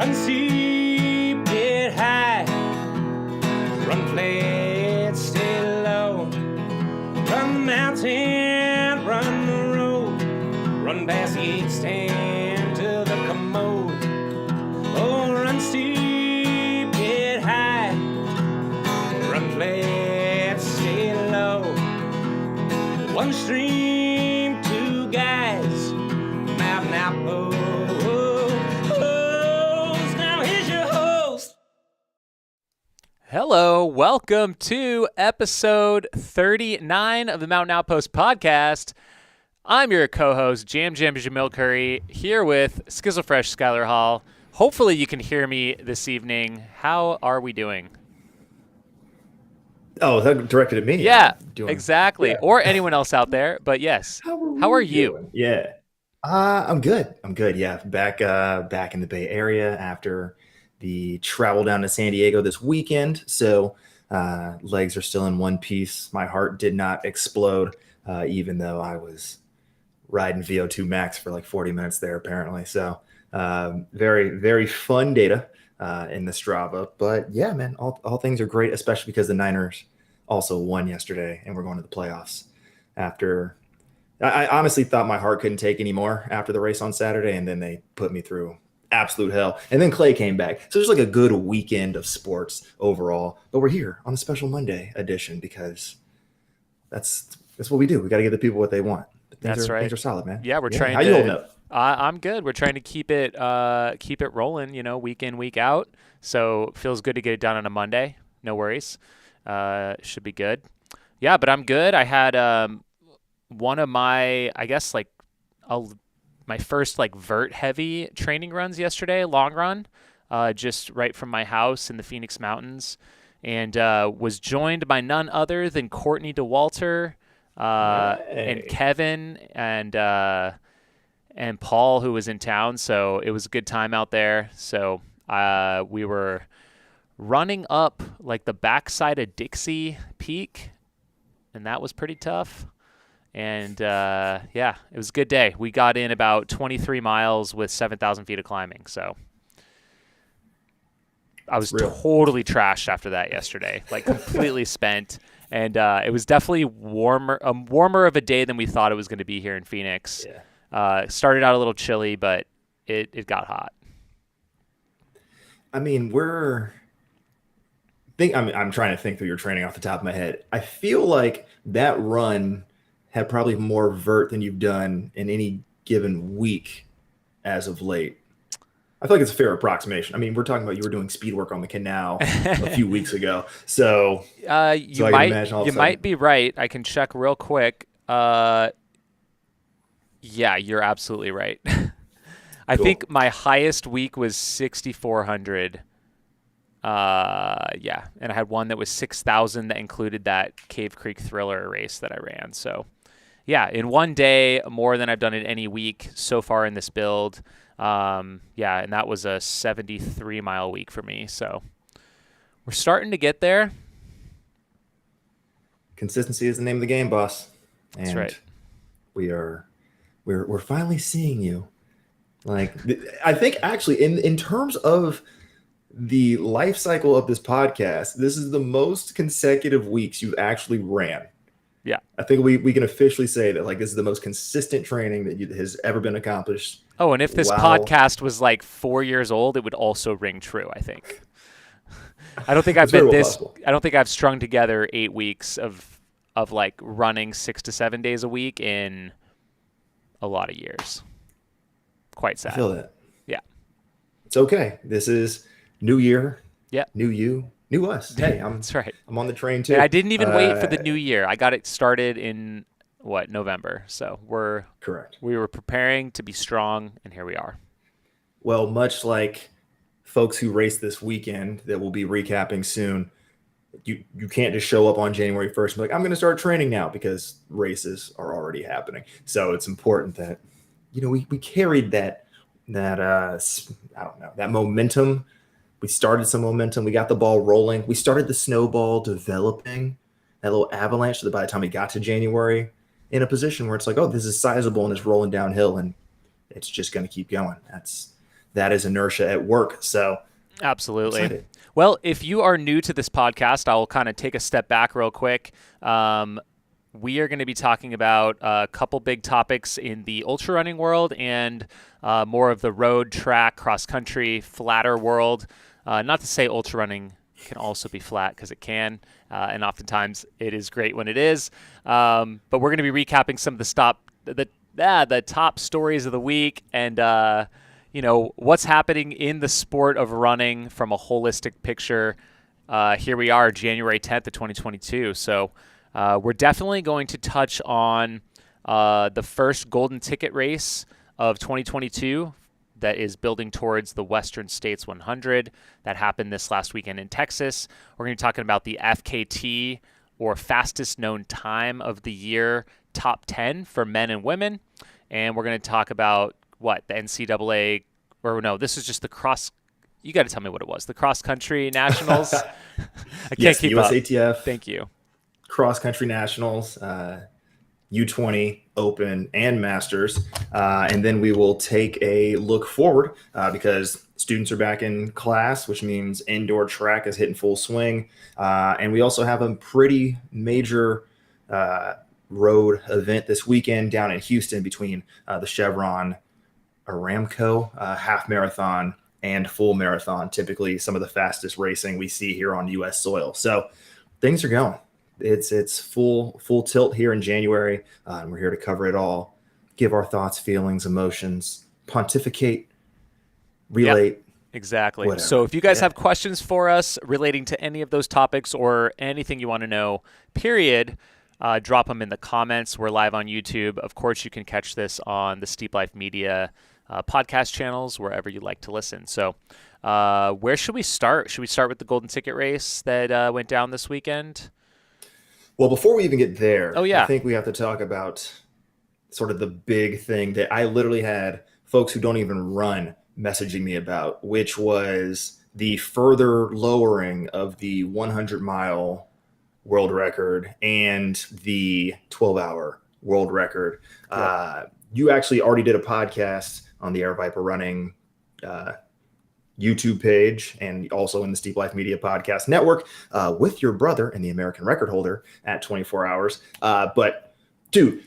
Run steep, get high. Run flat, stay low. Run the mountain, run the road. Run past the 8 stand to the commode. Oh, run steep, get high. Run flat, stay low. One stream, two guys. Mountain Outpost. Now here's your host. Hello, welcome to episode 39 of the Mountain Outpost podcast. I'm your co-host, Jam Jamil Curry, here with Skizzlefresh Skylar Hall. Hopefully you can hear me this evening. How are we doing? Oh, that directed at me. Yeah, exactly. Yeah. Or anyone else out there, but yes. How are you? Doing? Yeah. I'm good. Yeah, back in the Bay Area after the travel down to San Diego this weekend. So legs are still in one piece. My heart did not explode, even though I was riding VO2 max for like 40 minutes there, apparently. So very, very fun data in the Strava. But yeah, man, all things are great, especially because the Niners also won yesterday and we're going to the playoffs after. I honestly thought my heart couldn't take any more after the race on Saturday, and then they put me through absolute hell. And then Clay came back. So there's like a good weekend of sports overall. But we're here on a special Monday edition because that's what we do. We got to give the people what they want. That's right. Things are solid, man. Yeah, we're trying. How you holding up? I'm good. We're trying to keep it rolling. You know, week in, week out. So it feels good to get it done on a Monday. No worries. Should be good. Yeah, but I'm good. I had one of my, I guess, my first vert heavy training runs yesterday, long run, just right from my house in the Phoenix Mountains, and was joined by none other than Courtney DeWalter, and Kevin and Paul, who was in town. So it was a good time out there. So we were running up like the backside of Dixie Peak, and that was pretty tough. And yeah, it was a good day. We got in about 23 miles with 7,000 feet of climbing. So I was totally trashed after that yesterday, like completely spent. And it was definitely warmer of a day than we thought it was going to be here in Phoenix. Yeah. Started out a little chilly, but it got hot. I mean, I'm trying to think through your training off the top of my head. I feel like that run had probably more vert than you've done in any given week as of late. I feel like it's a fair approximation. I mean, we're talking about you were doing speed work on the canal a few weeks ago. So you might be right. I can check real quick. Yeah, you're absolutely right. I think my highest week was 6,400. Yeah, and I had one that was 6,000 that included that Cave Creek Thriller race that I ran. So yeah, in one day, more than I've done in any week so far in this build. Yeah, and that was a 73-mile week for me. So we're starting to get there. Consistency is the name of the game, boss. And that's right. We're finally seeing you. Like, I think actually in terms of the life cycle of this podcast, this is the most consecutive weeks you've actually ran. Yeah, I think we can officially say that this is the most consistent training that has ever been accomplished. Oh, and if this podcast was 4 years old, it would also ring true, I think. I don't think I've been this. Possible. I don't think I've strung together 8 weeks of running 6 to 7 days a week in a lot of years. Quite sad. I feel that. Yeah, it's okay. This is new year. Yeah, new you. New us. Hey, that's right. I'm on the train too. And I didn't even wait for the new year. I got it started in November. So we're correct. We were preparing to be strong, and here we are. Well, much like folks who race this weekend that we'll be recapping soon, you can't just show up on January 1st and be like, I'm going to start training now, because races are already happening. So it's important that we carried that I don't know, that momentum. We started some momentum. We got the ball rolling. We started the snowball developing, that little avalanche, so that by the time we got to January, in a position where it's like, oh, this is sizable and it's rolling downhill and it's just going to keep going. That's that is inertia at work. So Absolutely. excited. Well, if you are new to this podcast, I'll kind of take a step back real quick. We are going to be talking about a couple big topics in the ultra running world and more of the road, track, cross country, flatter world. Not to say ultra running can also be flat, because it can, and oftentimes it is great when it is. But we're going to be recapping some of the top stories of the week and what's happening in the sport of running from a holistic picture. Here we are, January 10th of 2022. So we're definitely going to touch on the first golden ticket race of 2022 that is building towards the Western States 100 that happened this last weekend in Texas. We're going to be talking about the FKT, or fastest known time of the year, top 10 for men and women. And we're going to talk about the NCAA, or no, this is just the cross. You got to tell me what it was. The cross country nationals. I can't keep USATF. up. Thank you. Cross country nationals, U20 Open and Masters, and then we will take a look forward because students are back in class, which means indoor track is hitting full swing, and we also have a pretty major road event this weekend down in Houston between the Chevron Aramco half marathon and full marathon, typically some of the fastest racing we see here on U.S. soil. So things are going. It's full tilt here in January, and we're here to cover it all, give our thoughts, feelings, emotions, pontificate, relate. Yep, exactly. Whatever. So if you guys have questions for us relating to any of those topics or anything you want to know, period, drop them in the comments. We're live on YouTube. Of course, you can catch this on the Steep Life Media podcast channels, wherever you like to listen. So where should we start? Should we start with the golden ticket race that went down this weekend? Well, before we even get there, I think we have to talk about sort of the big thing that I literally had folks who don't even run messaging me about, which was the further lowering of the 100-mile world record and the 12-hour world record. Yeah. You actually already did a podcast on the Air Viper Running YouTube page and also in the Steep Life Media Podcast Network with your brother and the American record holder at 24 hours. But dude,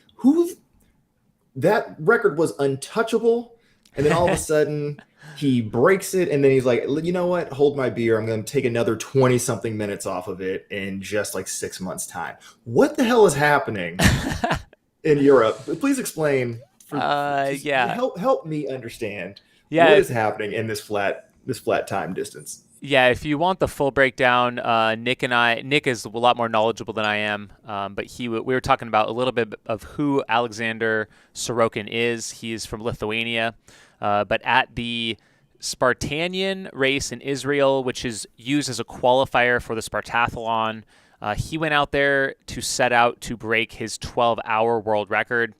that record was untouchable. And then all of a sudden he breaks it. And then he's like, you know what? Hold my beer. I'm going to take another 20 something minutes off of it in just like 6 months time. What the hell is happening in Europe? Please explain. Help me understand what is happening in this flat time distance. Yeah, if you want the full breakdown, Nick is a lot more knowledgeable than I am, but we were talking about a little bit of who Alexander Sorokin is. He is from Lithuania, but at the Spartanian race in Israel, which is used as a qualifier for the Spartathlon, he went out there to set out to break his 12-hour world record.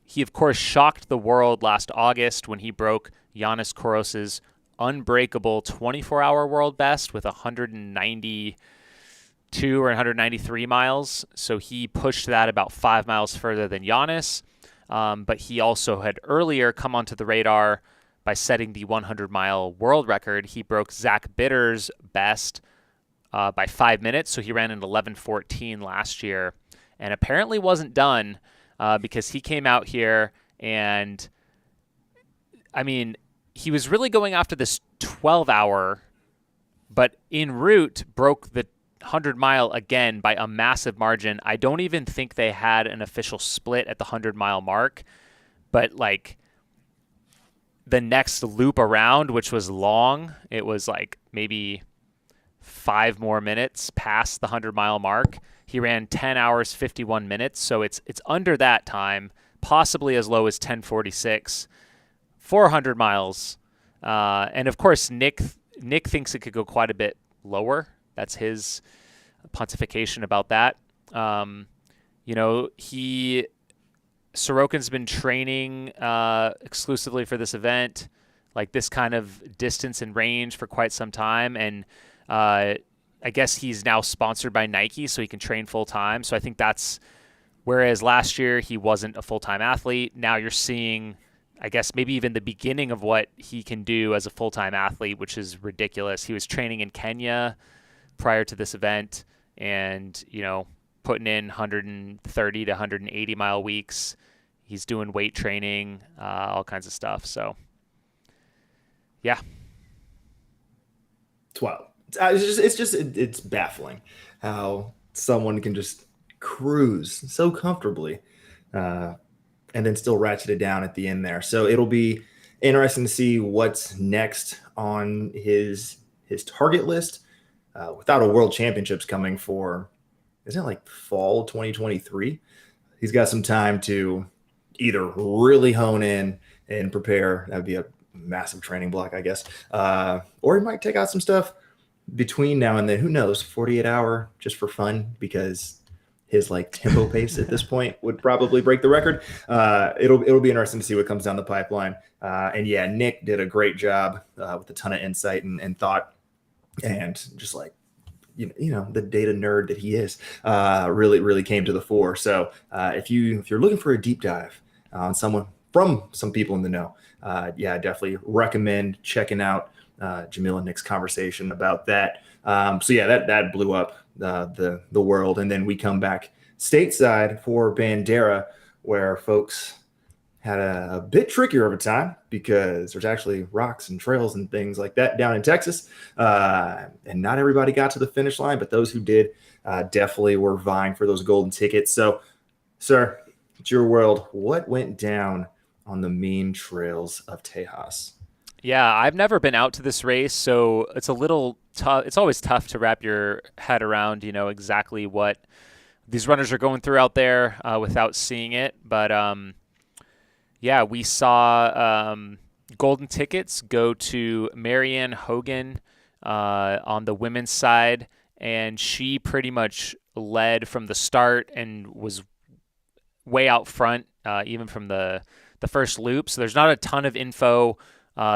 He, of course, shocked the world last August when he broke Yannis Koros's unbreakable 24-hour world best with 192 or 193 miles. So he pushed that about 5 miles further than Yannis. But he also had earlier come onto the radar by setting the 100-mile world record. He broke Zach Bitter's best by 5 minutes. So he ran an 11:14 last year and apparently wasn't done because he came out here and, I mean, he was really going after this 12-hour, but en route broke the 100-mile again by a massive margin. I don't even think they had an official split at the 100-mile mark, but like the next loop around, which was long, it was like maybe 5 more minutes past the 100-mile mark. He ran 10 hours, 51 minutes, so it's under that time, possibly as low as 10:46. 400 miles. And of course, Nick thinks it could go quite a bit lower. That's his pontification about that. Sorokin's been training exclusively for this event, like this kind of distance and range for quite some time. And I guess he's now sponsored by Nike, so he can train full time. So I think whereas last year he wasn't a full-time athlete, now you're seeing, I guess maybe even the beginning of what he can do as a full-time athlete, which is ridiculous. He was training in Kenya prior to this event and, putting in 130 to 180 mile weeks. He's doing weight training, all kinds of stuff. So, yeah. Wow. It's baffling how someone can just cruise so comfortably and then still ratchet it down at the end there. So it'll be interesting to see what's next on his target list without a world championships coming for, isn't it like fall 2023? He's got some time to either really hone in and prepare. That'd be a massive training block, I guess. Or he might take out some stuff between now and then. Who knows? 48-hour just for fun, because his tempo pace at this point would probably break the record. It'll be interesting to see what comes down the pipeline. And yeah, Nick did a great job with a ton of insight and thought, and just the data nerd that he is, really came to the fore. So if you're looking for a deep dive on someone from some people in the know, I definitely recommend checking out Jamil and Nick's conversation about that. So yeah, that blew up the world. And then we come back stateside for Bandera, where folks had a bit trickier of a time because there's actually rocks and trails and things like that down in Texas. And not everybody got to the finish line, but those who did definitely were vying for those golden tickets. So, sir, it's your world. What went down on the mean trails of Tejas? Yeah, I've never been out to this race, so it's a little tough. It's always tough to wrap your head around, exactly what these runners are going through out there without seeing it. But yeah, we saw golden tickets go to Marianne Hogan on the women's side, and she pretty much led from the start and was way out front, even from the first loop. So there's not a ton of info.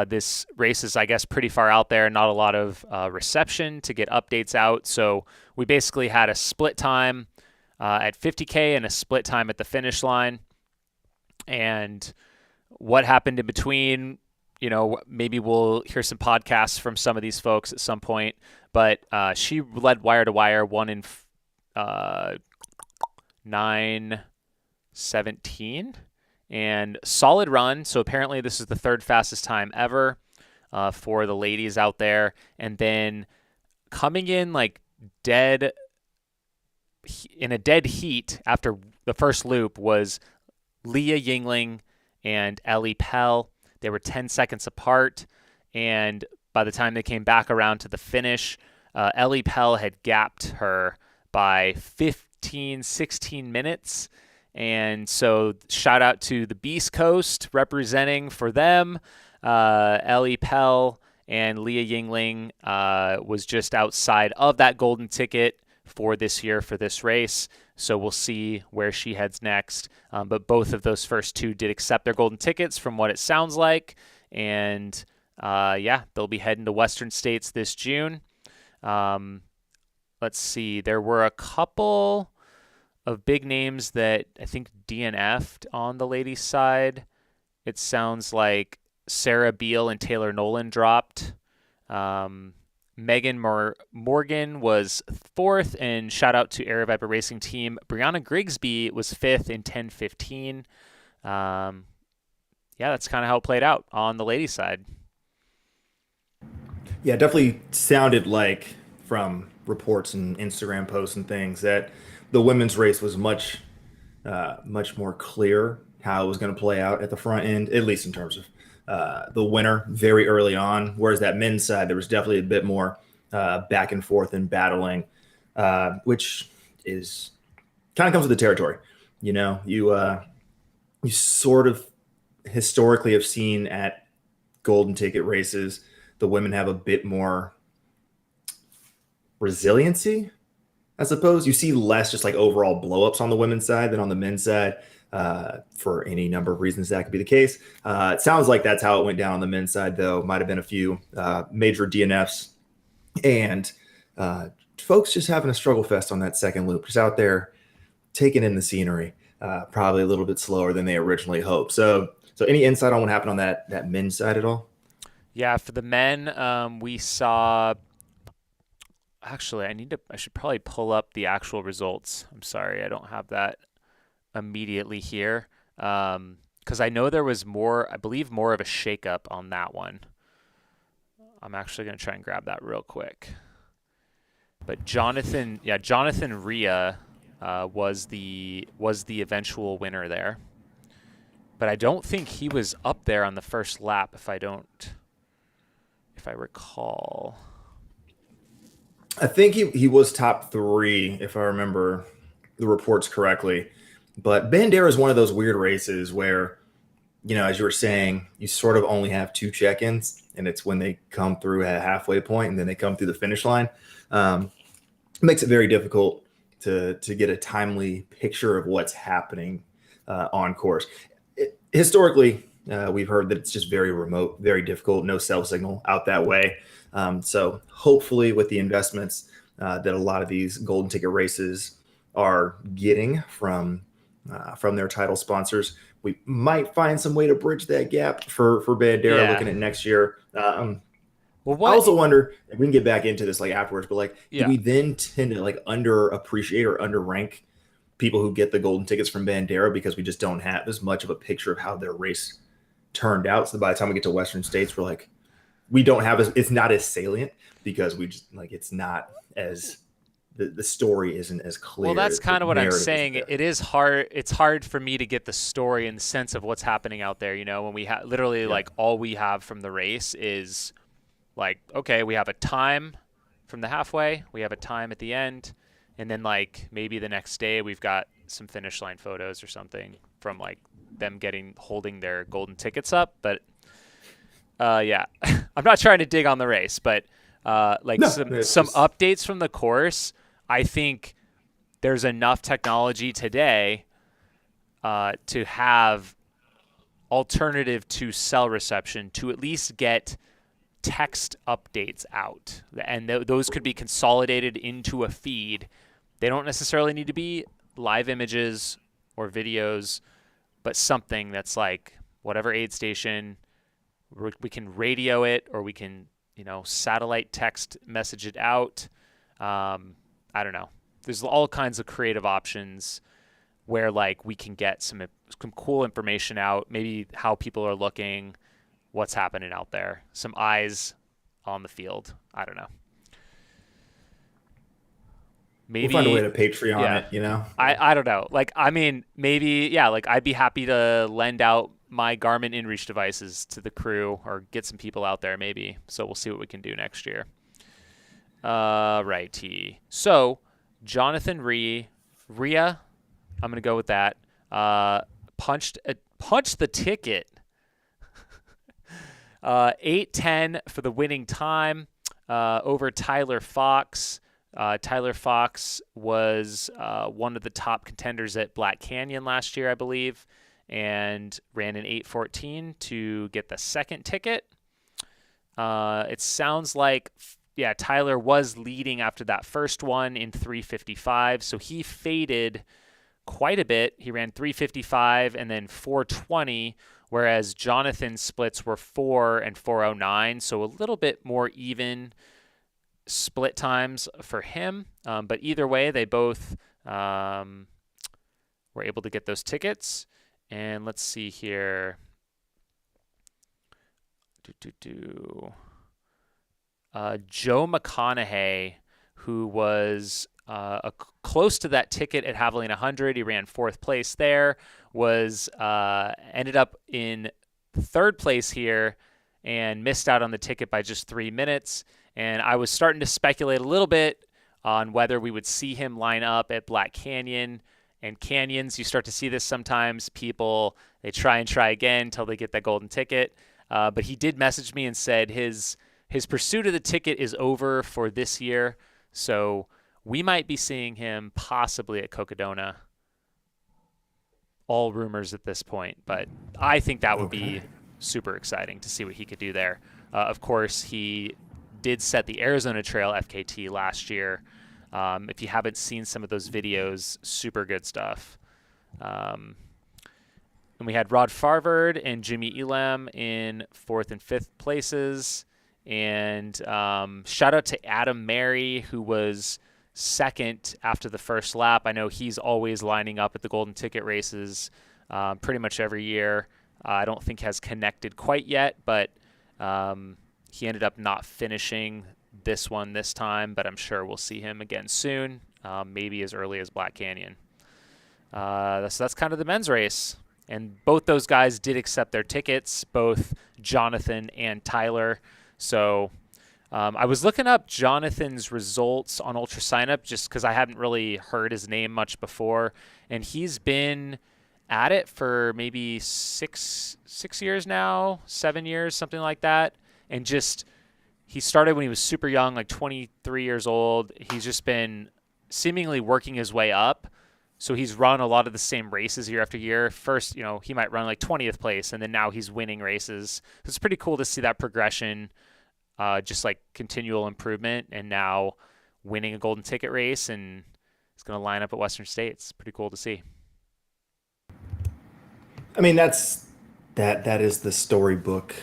This race is, I guess, pretty far out there, not a lot of reception to get updates out. So we basically had a split time at 50K and a split time at the finish line. And what happened in between, maybe we'll hear some podcasts from some of these folks at some point. But she led wire to wire, 1 in 9:17. And solid run. So apparently this is the third fastest time ever for the ladies out there. And then coming in dead heat after the first loop was Leah Yingling and Ellie Pell. They were 10 seconds apart. And by the time they came back around to the finish, Ellie Pell had gapped her by 15, 16 minutes. And so shout out to the Beast Coast representing for them. Ellie Pell and Leah Yingling was just outside of that golden ticket for this year for this race. So we'll see where she heads next. But both of those first two did accept their golden tickets from what it sounds like. And they'll be heading to Western States this June. Let's see. There were a couple of big names that I think DNF'd on the ladies' side. It sounds like Sarah Beal and Taylor Nolan dropped. Megan Morgan was 4th, and shout out to Air Viper Racing Team. Brianna Grigsby was 5th in 10:15. That's kind of how it played out on the ladies' side. Yeah, it definitely sounded like from reports and Instagram posts and things that the women's race was much more clear how it was going to play out at the front end, at least in terms of the winner very early on. Whereas that men's side, there was definitely a bit more back and forth and battling, which is kind of comes with the territory. You sort of historically have seen at golden ticket races, the women have a bit more resiliency. I suppose you see less just overall blowups on the women's side than on the men's side. For any number of reasons that could be the case. It sounds like that's how it went down on the men's side, though. Might have been a few major DNFs and folks just having a struggle fest on that second loop, just out there taking in the scenery, probably a little bit slower than they originally hoped. So So any insight on what happened on that men's side at all? Yeah, for the men, we saw. Actually, I should probably pull up the actual results. I'm sorry, I don't have that immediately here. Because I know there was more, I believe more of a shakeup on that one. I'm actually going to try and grab that real quick. But Jonathan Rhea was the eventual winner there. But I don't think he was up there on the first lap if I recall. I think he was top 3 if I remember the reports correctly. But Bandera is one of those weird races where, as you were saying, you sort of only have 2 check-ins, and it's when they come through at a halfway point and then they come through the finish line. It makes it very difficult to get a timely picture of what's happening on course. Historically, we've heard that it's just very remote, very difficult, no cell signal out that way. So hopefully with the investments that a lot of these golden ticket races are getting from their title sponsors, we might find some way to bridge that gap for Bandera looking at next year. I also wonder if we can get back into this afterwards, but do we then tend to underappreciate or underrank people who get the golden tickets from Bandera because we just don't have as much of a picture of how their race turned out? So by the time we get to Western States, we're like, we don't have it's not as salient because we just it's not as the story isn't as clear. Well, that's kind of what I'm saying. It is hard. It's hard for me to get the story and the sense of what's happening out there. When we have literally all we have from the race is okay, we have a time from the halfway, we have a time at the end, and then maybe the next day we've got some finish line photos or something from them holding their golden tickets up. But I'm not trying to dig on the race, but some updates from the course. I think there's enough technology today to have alternative to cell reception to at least get text updates out, and those could be consolidated into a feed. They don't necessarily need to be live images or videos, but something that's whatever aid station, we can radio it, or we can satellite text message it out. I don't know. There's all kinds of creative options where we can get some cool information out, maybe how people are looking, what's happening out there, some eyes on the field. I don't know. Maybe we'll find a way to Patreon it, I don't know. Maybe, I'd be happy to lend out my Garmin InReach devices to the crew or get some people out there maybe. So we'll see what we can do next year. Righty. So Jonathan Rhea, I'm going to go with that. Punched the ticket. 8:10 for the winning time over Tyler Fox. Tyler Fox was one of the top contenders at Black Canyon last year, I believe, and ran an 8:14 to get the second ticket. It sounds like, Tyler was leading after that first one in 3:55, so he faded quite a bit. He ran 3:55 and then 4:20, whereas Jonathan's splits were 4 and 4:09, so a little bit more even split times for him. But either way, they both were able to get those tickets. And let's see here. Joe McConaughey, who was close to that ticket at Javelina 100, he ran 4th place there, was ended up in 3rd place here and missed out on the ticket by just 3 minutes. And I was starting to speculate a little bit on whether we would see him line up at Black Canyon. And canyons, you start to see this sometimes. People, they try and try again until they get that golden ticket. But he did message me and said his pursuit of the ticket is over for this year. So we might be seeing him possibly at Cocodona. All rumors at this point. But I think that would be super exciting to see what he could do there. Of course, he did set the Arizona Trail FKT last year. If you haven't seen some of those videos, super good stuff. And we had Rod Farvard and Jimmy Elam in 4th and 5th places. And shout out to Adam Mary, who was 2nd after the first lap. I know he's always lining up at the Golden Ticket races pretty much every year. I don't think has connected quite yet, but he ended up not finishing this one this time, but I'm sure we'll see him again soon, maybe as early as Black Canyon. So that's kind of the men's race. And both those guys did accept their tickets, both Jonathan and Tyler. So I was looking up Jonathan's results on Ultra Signup just because I hadn't really heard his name much before. And he's been at it for maybe six years now, 7 years, something like that. And just he started when he was super young, like 23 years old. He's just been seemingly working his way up. So he's run a lot of the same races year after year. First, he might run like 20th place, and then now he's winning races. It's pretty cool to see that progression, just like continual improvement, and now winning a Golden Ticket race, and he's going to line up at Western States. Pretty cool to see. I mean, that is the storybook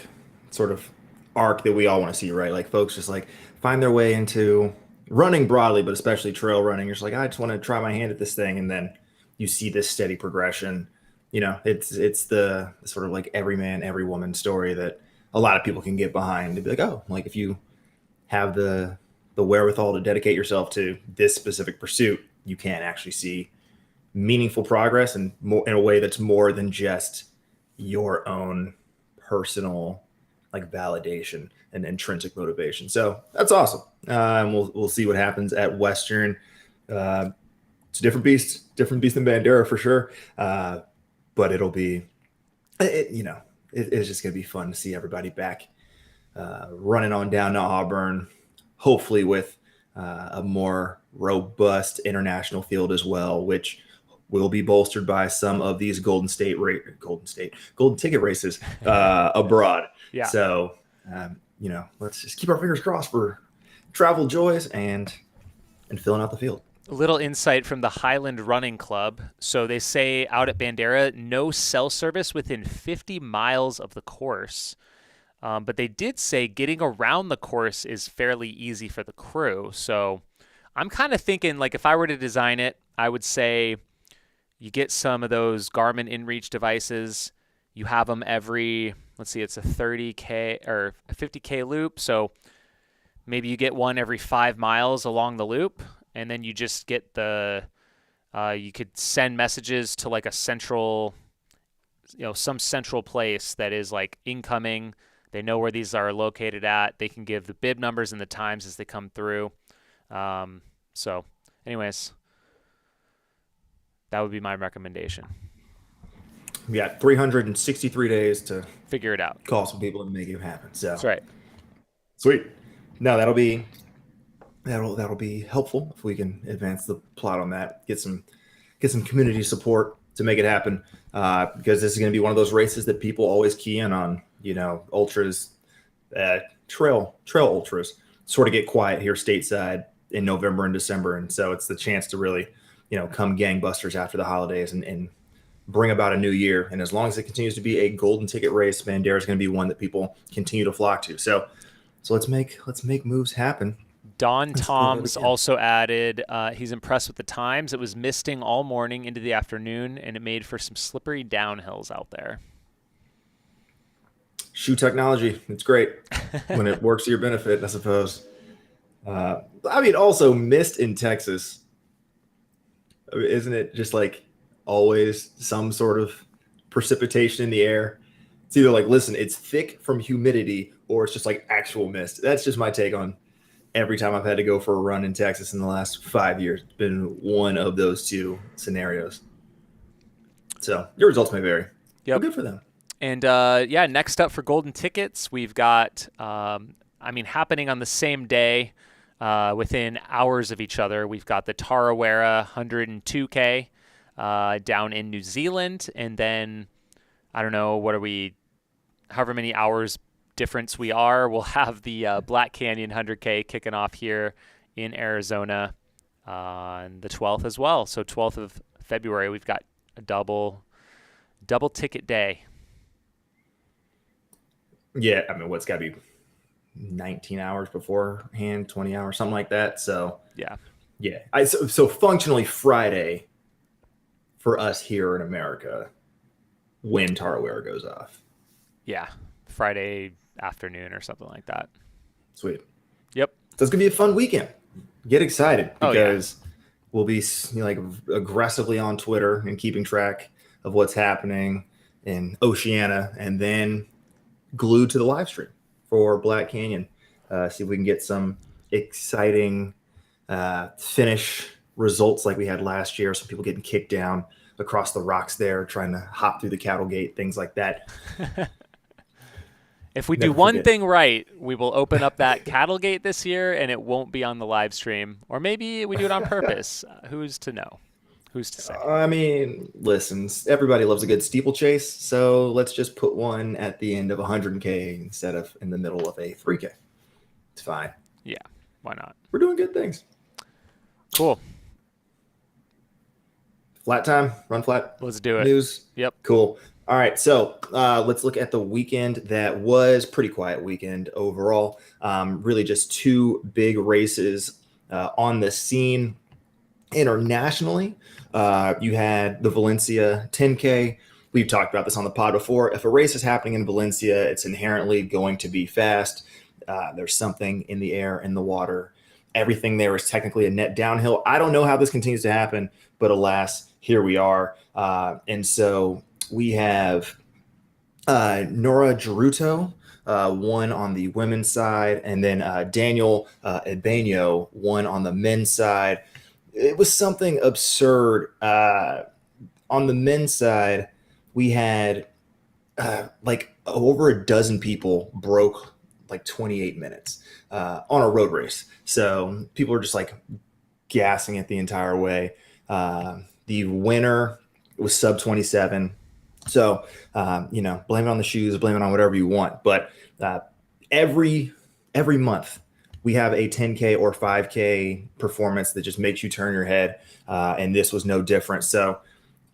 sort of arc that we all want to see, right? Like folks just like find their way into running broadly, but especially trail running. You're just like, I just want to try my hand at this thing. And then you see this steady progression. It's the sort of like every man, every woman story that a lot of people can get behind. To be like, oh, like if you have the wherewithal to dedicate yourself to this specific pursuit, you can actually see meaningful progress and more in a way that's more than just your own personal like validation and intrinsic motivation. So that's awesome. And we'll see what happens at Western. It's a different beast than Bandera for sure. But it'll be, it's just going to be fun to see everybody back running on down to Auburn, hopefully with a more robust international field as well, which will be bolstered by some of these Golden Ticket races abroad. Yeah. So, let's just keep our fingers crossed for travel joys and filling out the field. A little insight from the Highland Running Club. So they say out at Bandera, no cell service within 50 miles of the course. But they did say getting around the course is fairly easy for the crew. So I'm kind of thinking, like, if I were to design it, I would say you get some of those Garmin InReach devices. You have them every, let's see, it's a 30K or a 50K loop. So maybe you get one every 5 miles along the loop. And then you just get you could send messages to like a central, some central place that is like incoming. They know where these are located at. They can give the bib numbers and the times as they come through. So anyways, that would be my recommendation. We got 363 days to figure it out. Call some people and make it happen. So that's right. Sweet. No, that'll be helpful if we can advance the plot on that. Get some community support to make it happen. Because this is going to be one of those races that people always key in on. Ultras, trail ultras sort of get quiet here stateside in November and December, and so it's the chance to really, come gangbusters after the holidays and bring about a new year. And as long as it continues to be a Golden Ticket race, Bandera is going to be one that people continue to flock to. So let's make moves happen. Don Toms also added, he's impressed with the times. It was misting all morning into the afternoon, and it made for some slippery downhills out there. Shoe technology, it's great when it works to your benefit, I suppose. Also mist in Texas. Isn't it just like always some sort of precipitation in the air? It's either like, listen, it's thick from humidity, or it's just like actual mist. That's just my take on every time I've had to go for a run in Texas in the last 5 years. It's been one of those two scenarios. So your results may vary. Yep. But good for them. And next up for Golden Tickets, we've got, happening on the same day, within hours of each other, we've got the Tarawera 102K down in New Zealand. And then, I don't know, however many hours difference we are, we'll have the Black Canyon 100K kicking off here in Arizona on the 12th as well. So 12th of February, we've got a double Double ticket day. Yeah, I mean, what's got to be 19 hours beforehand, 20 hours, something like that. So Yeah. yeah, so functionally Friday for us here in America when Tarawera goes off. Yeah. Friday afternoon or something like that. Sweet. Yep. So it's gonna be a fun weekend. Get excited because Oh, yeah. we'll be like aggressively on Twitter and keeping track of what's happening in Oceania, and then glued to the live stream for Black Canyon. See if we can get some exciting finish results like we had last year. Some people getting kicked down across the rocks there, trying to hop through the cattle gate, things like that. If we do Never one forget. thing right, we will open up that cattle gate this year and it won't be on the live stream. Or maybe we do it on purpose. Who's to know? Who's to say? I mean, listen, everybody loves a good steeplechase, so let's just put one at the end of 100K instead of in the middle of a 3K. It's fine. Yeah. Why not? We're doing good things. Cool. Flat time, run flat. Let's do it. News. Yep. Cool. All right, so let's look at the weekend that was pretty quiet weekend overall. Really just two big races on the scene internationally. You had the Valencia 10K. We've talked about this on the pod before. If a race is happening in Valencia, it's inherently going to be fast. There's something in the air, in the water. Everything there is technically a net downhill. I don't know how this continues to happen, but alas, here we are. And so we have Nora Geruto won on the women's side, and then Daniel Ebenio won on the men's side. It was something absurd. On the men's side, we had like over a dozen people broke like 28 minutes on a road race. So people are just like gassing it the entire way. The winner was sub 27. So, blame it on the shoes, blame it on whatever you want. But every month we have a 10K or 5K performance that just makes you turn your head. And this was no different. So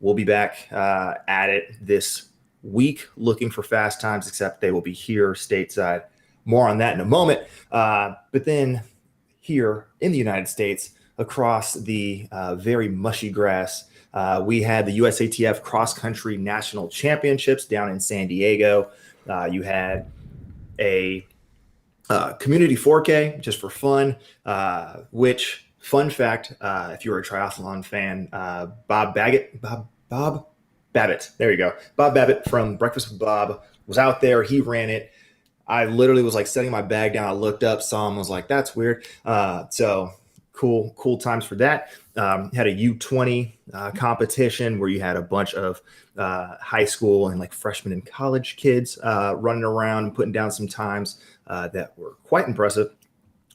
we'll be back at it this week looking for fast times, except they will be here stateside. More on that in a moment. But then here in the United States, across the very mushy grass, we had the USATF Cross Country National Championships down in San Diego. You had a community 4K just for fun, which, fun fact, if you're a triathlon fan, Bob Babbitt, there you go. Bob Babbitt from Breakfast with Bob was out there. He ran it. I literally was like setting my bag down. I looked up, saw him, was like, that's weird. So cool times for that. Had a U20 competition where you had a bunch of high school and like freshman and college kids running around and putting down some times that were quite impressive.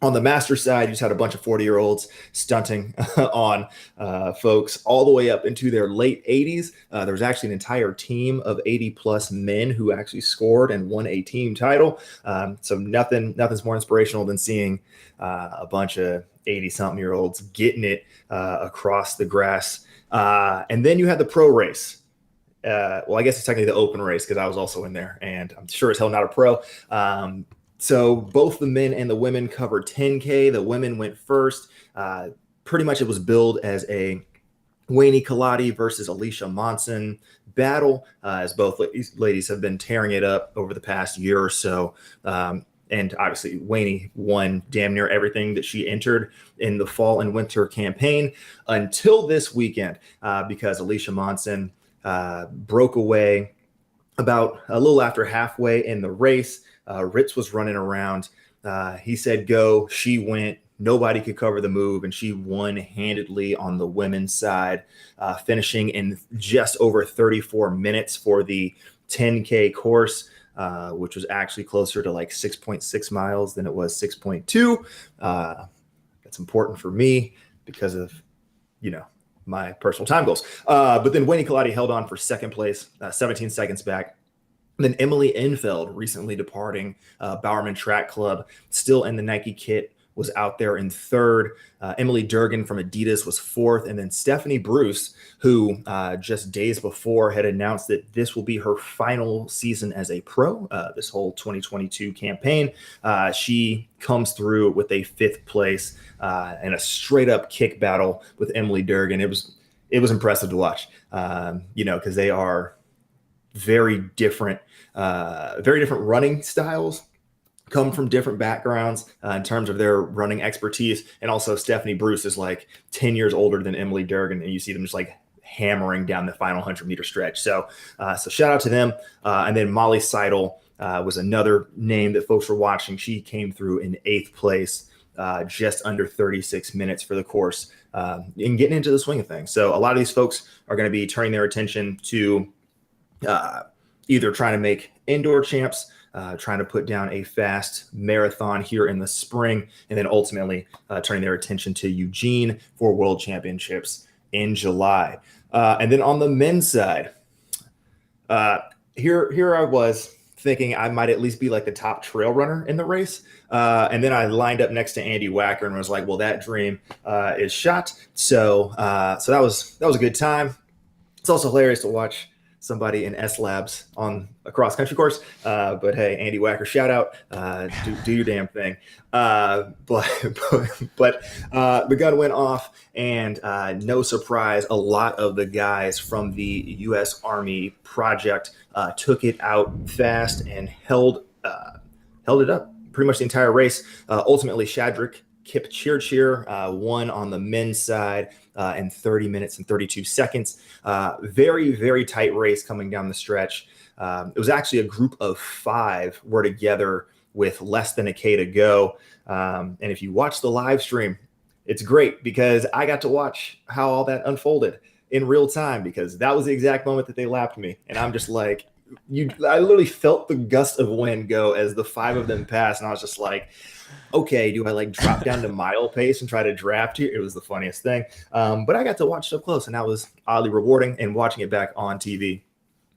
On the master side, you just had a bunch of 40-year-olds stunting on folks all the way up into their late 80s. There was actually an entire team of 80-plus men who actually scored and won a team title. So nothing's more inspirational than seeing a bunch of 80-something-year-olds getting it across the grass. And then you had the pro race. Well, I guess it's technically the open race because I was also in there, and I'm sure as hell not a pro. So both the men and the women covered 10K. The women went first. Pretty much it was billed as a Wayne Kaladi versus Alicia Monson battle, as both ladies have been tearing it up over the past year or so. And obviously Wayne won damn near everything that she entered in the fall and winter campaign until this weekend, because Alicia Monson broke away about a little after halfway in the race. Ritz was running around. He said, go. She went. Nobody could cover the move, and she won handedly on the women's side, finishing in just over 34 minutes for the 10K course, which was actually closer to like 6.6 miles than it was 6.2. That's important for me because of, my personal time goals. But then Wayne Kaladi held on for second place, 17 seconds back. And then Emily Enfeld, recently departing Bowerman Track Club, still in the Nike kit, was out there in third. Emily Durgan from Adidas was fourth. And then Stephanie Bruce, who just days before had announced that this will be her final season as a pro, this whole 2022 campaign. She comes through with a fifth place and a straight up kick battle with Emily Durgan. It was impressive to watch, because they are very different running styles, come from different backgrounds in terms of their running expertise. And also Stephanie Bruce is like 10 years older than Emily Durgan, and you see them just like hammering down the final 100-meter stretch. So shout out to them. And then Molly Seidel was another name that folks were watching. She came through in 8th place, just under 36 minutes for the course, and getting into the swing of things. So a lot of these folks are going to be turning their attention to either trying to make indoor champs, trying to put down a fast marathon here in the spring, and then ultimately turning their attention to Eugene for World Championships in July. And then on the men's side, here I was thinking I might at least be like the top trail runner in the race. And then I lined up next to Andy Wacker and was like, well, that dream is shot. So that was a good time. It's also hilarious to watch somebody in S Labs on a cross country course. But hey, Andy Wacker, shout out, do your damn thing. But the gun went off, and no surprise, a lot of the guys from the U.S. Army project took it out fast and held it up pretty much the entire race. Ultimately, Shadrick Kipchirchir won on the men's side in 30 minutes and 32 seconds. Very, very tight race coming down the stretch. It was actually a group of 5 were together with less than a K to go. And if you watch the live stream, it's great because I got to watch how all that unfolded in real time, because that was the exact moment that they lapped me. And I'm just like, I literally felt the gust of wind go as the 5 of them passed. And I was just like, okay, do I like drop down to mile pace and try to draft here? It was the funniest thing. But I got to watch it up close, and that was oddly rewarding, and watching it back on TV.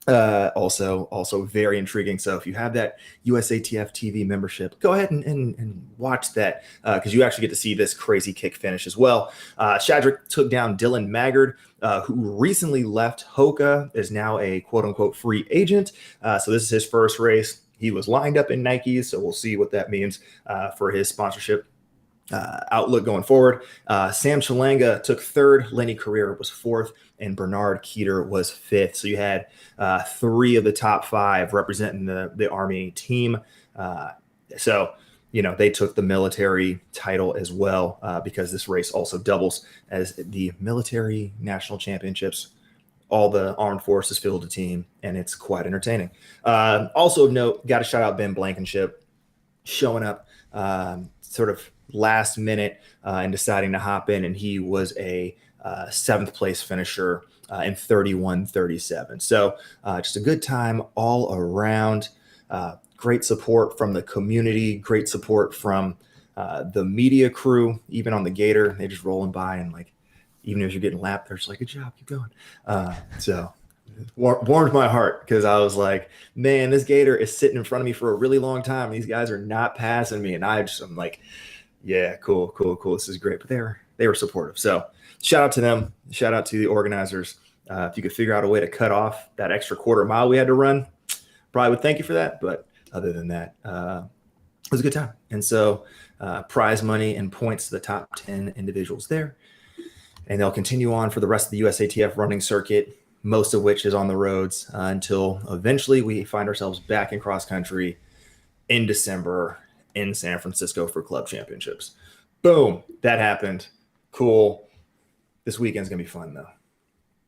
Also very intriguing. So if you have that USATF TV membership, go ahead and watch that, because you actually get to see this crazy kick finish as well. Shadrick took down Dylan Maggard, who recently left Hoka, is now a quote-unquote free agent. So this is his first race. He was lined up in Nikes, so we'll see what that means for his sponsorship outlook going forward. Sam Chalanga took 3rd, Lenny Carrera was 4th, and Bernard Keeter was 5th. So you had 3 of the top 5 representing the Army team. So they took the military title as well, because this race also doubles as the military national championships. All the armed forces field a team, and it's quite entertaining. Also of note, got to shout out Ben Blankenship showing up sort of last minute and deciding to hop in, and he was a 7th place finisher in 31:37. So just a good time all around. Great support from the community, great support from the media crew, even on the Gator. They just rolling by, and like, even if you're getting lapped, they're just like, good job, keep going. So warmed my heart, because I was like, man, this Gator is sitting in front of me for a really long time. And these guys are not passing me. And I'm like, yeah, cool. This is great. But they were supportive. So shout out to them. Shout out to the organizers. If you could figure out a way to cut off that extra quarter mile we had to run, probably would thank you for that. But other than that, it was a good time. And so prize money and points to the top 10 individuals there. And they'll continue on for the rest of the USATF running circuit, most of which is on the roads, until eventually we find ourselves back in cross country in December in San Francisco for club championships. Boom, that happened. Cool. This weekend's going to be fun, though.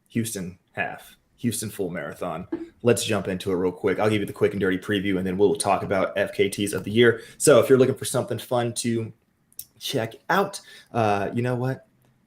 Houston half, Houston full marathon. Let's jump into it real quick. I'll give you the quick and dirty preview, and then we'll talk about FKTs of the year. So if you're looking for something fun to check out, you know what?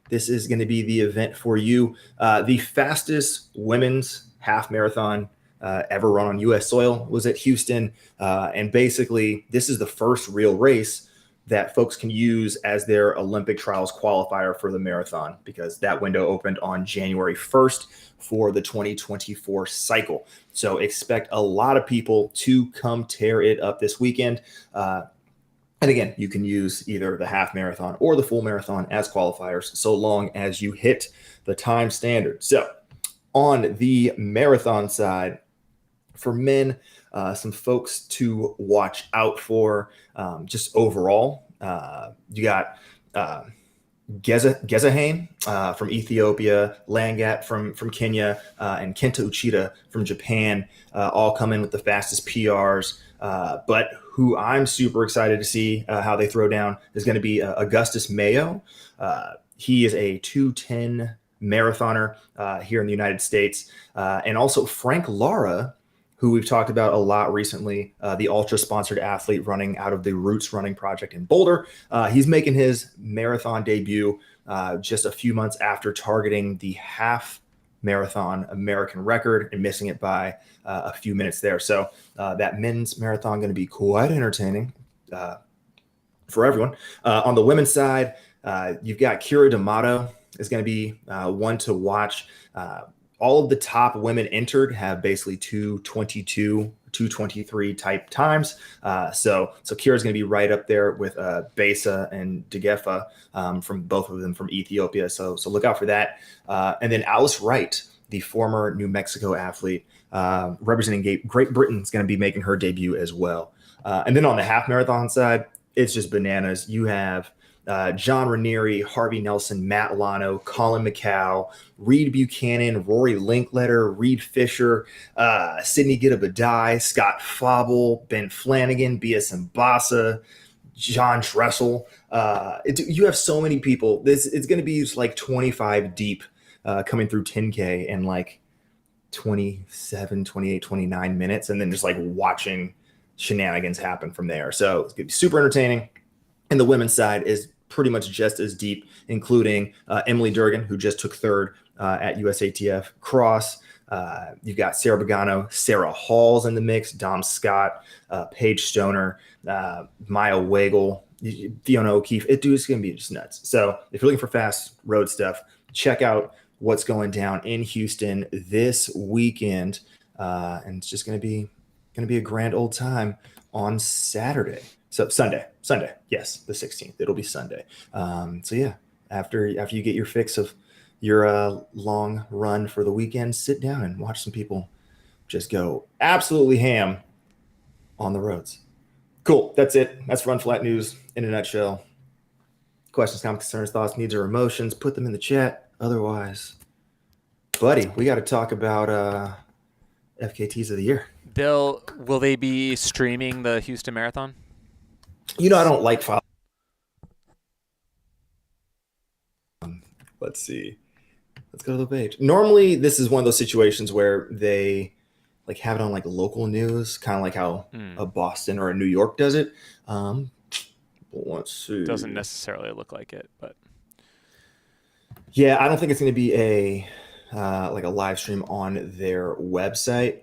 This is going to be the event for you. The fastest women's half marathon ever run on U.S. soil was at Houston. And basically, this is the first real race that folks can use as their Olympic trials qualifier for the marathon, because that window opened on January 1st for the 2024 cycle. So expect a lot of people to come tear it up this weekend. And again, you can use either the half marathon or the full marathon as qualifiers, so long as you hit the time standard. So on the marathon side, for men, some folks to watch out for just overall. You got Gezahane from Ethiopia, Langat from Kenya, and Kenta Uchida from Japan, all come in with the fastest PRs. But who I'm super excited to see how they throw down is going to be Augustus Mayo. He is a 2:10 marathoner here in the United States. And also Frank Lara, who we've talked about a lot recently, the ultra-sponsored athlete running out of the Roots Running Project in Boulder. He's making his marathon debut just a few months after targeting the half marathon American record and missing it by a few minutes there. So that men's marathon going to be quite entertaining for everyone. On the women's side, you've got Kira D'Amato is going to be one to watch. All of the top women entered have basically 2:22, 2:23 type times. So Kira's going to be right up there with Besa and Degefa from both of them from Ethiopia. So look out for that. And then Alice Wright, the former New Mexico athlete representing Great Britain, is going to be making her debut as well. And then on the half marathon side, it's just bananas. You have John Ranieri, Harvey Nelson, Matt Lano, Colin McCow, Reed Buchanan, Rory Linkletter, Reed Fisher, Sydney Gidabadai, Scott Fauble, Ben Flanagan, B.S. Mbassa, John Dressel. You have so many people. It's going to be like 25 deep coming through 10K in like 27, 28, 29 minutes, and then just like watching shenanigans happen from there. So it's going to be super entertaining. And the women's side is pretty much just as deep, including Emily Durgan, who just took third at USATF Cross. You've got Sarah Bagano, Sarah Hall's in the mix, Dom Scott, Paige Stoner, Maya Wagle, Fiona O'Keefe. It's going to be just nuts. So if you're looking for fast road stuff, check out what's going down in Houston this weekend. And it's just going to be a grand old time on Saturday. So Sunday, yes, the 16th. It'll be Sunday. So yeah, after you get your fix of your long run for the weekend, sit down and watch some people just go absolutely ham on the roads. Cool. That's it. That's Run Flat News in a nutshell. Questions, comments, concerns, thoughts, needs, or emotions, put them in the chat. Otherwise, buddy, we got to talk about FKTs of the year. Will they be streaming the Houston Marathon? I don't like file. Let's see. Let's go to the page. Normally, this is one of those situations where they like have it on like local news, kind of like how a Boston or a New York does it. Let's see. Doesn't necessarily look like it, but yeah, I don't think it's going to be a like a live stream on their website.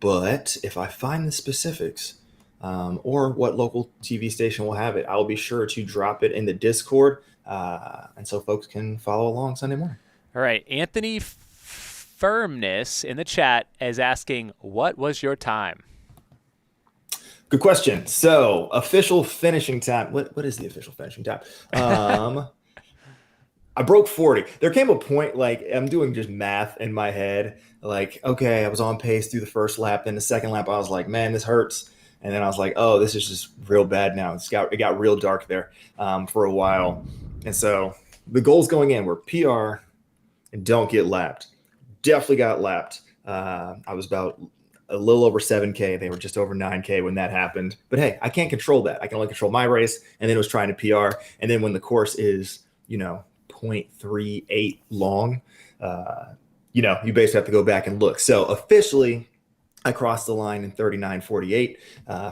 But if I find the specifics or what local TV station will have it, I'll be sure to drop it in the Discord, and so folks can follow along Sunday morning. All right. Anthony Firmness in the chat is asking, what was your time? Good question. So official finishing time. What is the official finishing time? I broke 40. There came a point, like I'm doing just math in my head. Like, okay, I was on pace through the first lap. Then the second lap, I was like, man, this hurts. And then I was like, oh, this is just real bad now. It got real dark there for a while. And so the goals going in were PR and don't get lapped. Definitely got lapped. I was about a little over 7K. They were just over 9K when that happened. But hey, I can't control that. I can only control my race. And then it was trying to PR. And then when the course is, 0.38 long, you basically have to go back and look. So officially, I crossed the line in 39:48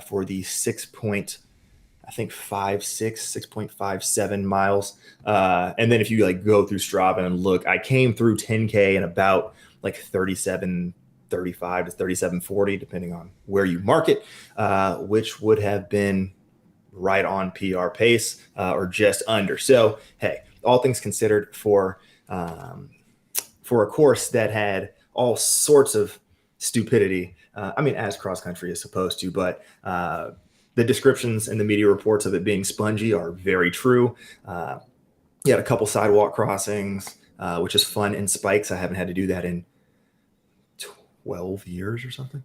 for the 6.57 miles. And then if you like go through Strava and look, I came through 10K in about like 37:35 to 37:40, depending on where you mark it, which would have been right on PR pace or just under. So, hey, all things considered for a course that had all sorts of stupidity. As cross country is supposed to, but the descriptions and the media reports of it being spongy are very true. You had a couple sidewalk crossings, which is fun, in spikes. I haven't had to do that in 12 years or something,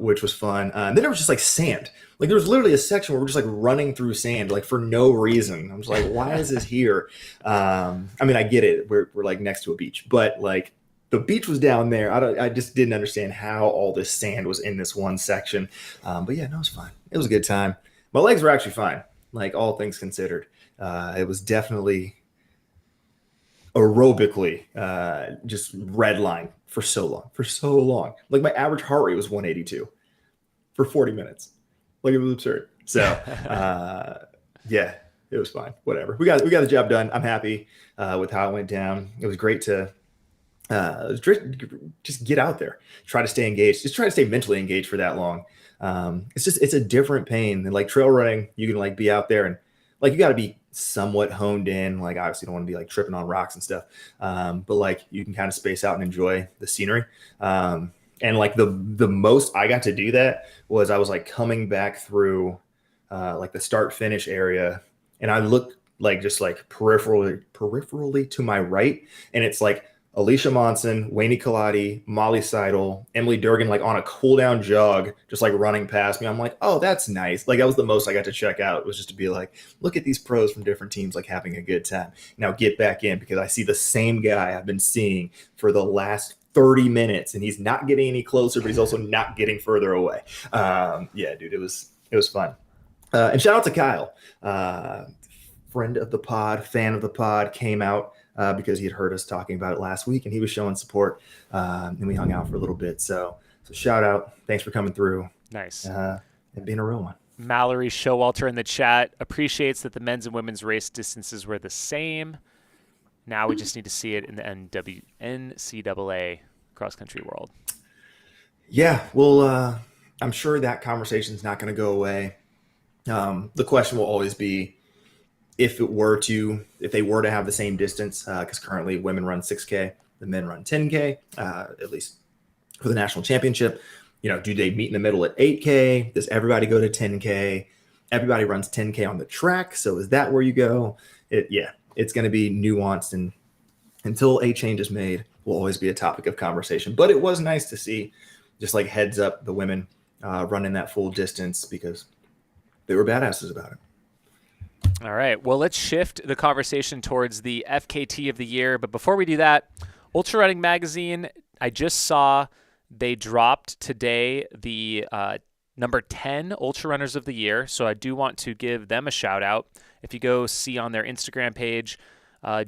which was fun. And then there was just like sand. Like there was literally a section where we're just like running through sand, like for no reason. I was like, why is this here? I mean, I get it. We're like next to a beach, but like the beach was down there. I just didn't understand how all this sand was in this one section. But yeah, no, it was fine. It was a good time. My legs were actually fine, like all things considered. It was definitely aerobically just red line for so long. Like my average heart rate was 182 for 40 minutes. Like it was absurd. So yeah, it was fine. Whatever. We got the job done. I'm happy with how it went down. It was great to just get out there, try to stay engaged, just try to stay mentally engaged for that long. It's a different pain than like trail running. You can like be out there and like you got to be somewhat honed in. Like obviously, don't want to be like tripping on rocks and stuff, but like you can kind of space out and enjoy the scenery. And like the most I got to do that was I was like coming back through like the start finish area, and I looked like just like peripherally to my right, and it's like Alicia Monson, Wayne Kaladi, Molly Seidel, Emily Durgan, like on a cool down jog, just like running past me. I'm like, oh, that's nice. Like that was the most I got to check out, was just to be like, look at these pros from different teams, like having a good time. Now get back in, because I see the same guy I've been seeing for the last 30 minutes, and he's not getting any closer, but he's also not getting further away. Yeah, dude, it was fun. And shout out to Kyle, friend of the pod, fan of the pod, came out because he had heard us talking about it last week, and he was showing support, and we hung out for a little bit. So shout out. Thanks for coming through. Nice. And being a real one. Mallory Showalter in the chat appreciates that the men's and women's race distances were the same. Now we just need to see it in the NCAA cross country world. Yeah, well, I'm sure that conversation's not going to go away. The question will always be, if they were to have the same distance, because currently women run 6K, the men run 10K, at least for the national championship. You know, do they meet in the middle at 8K? Does everybody go to 10K? Everybody runs 10K on the track, so is that where you go? It's going to be nuanced, and until a change is made, will always be a topic of conversation. But it was nice to see, just like heads up, the women running that full distance, because they were badasses about it. All right. Well, let's shift the conversation towards the FKT of the year. But before we do that, Ultra Running Magazine, I just saw they dropped today the number 10 Ultra Runners of the Year. So I do want to give them a shout out. If you go see on their Instagram page,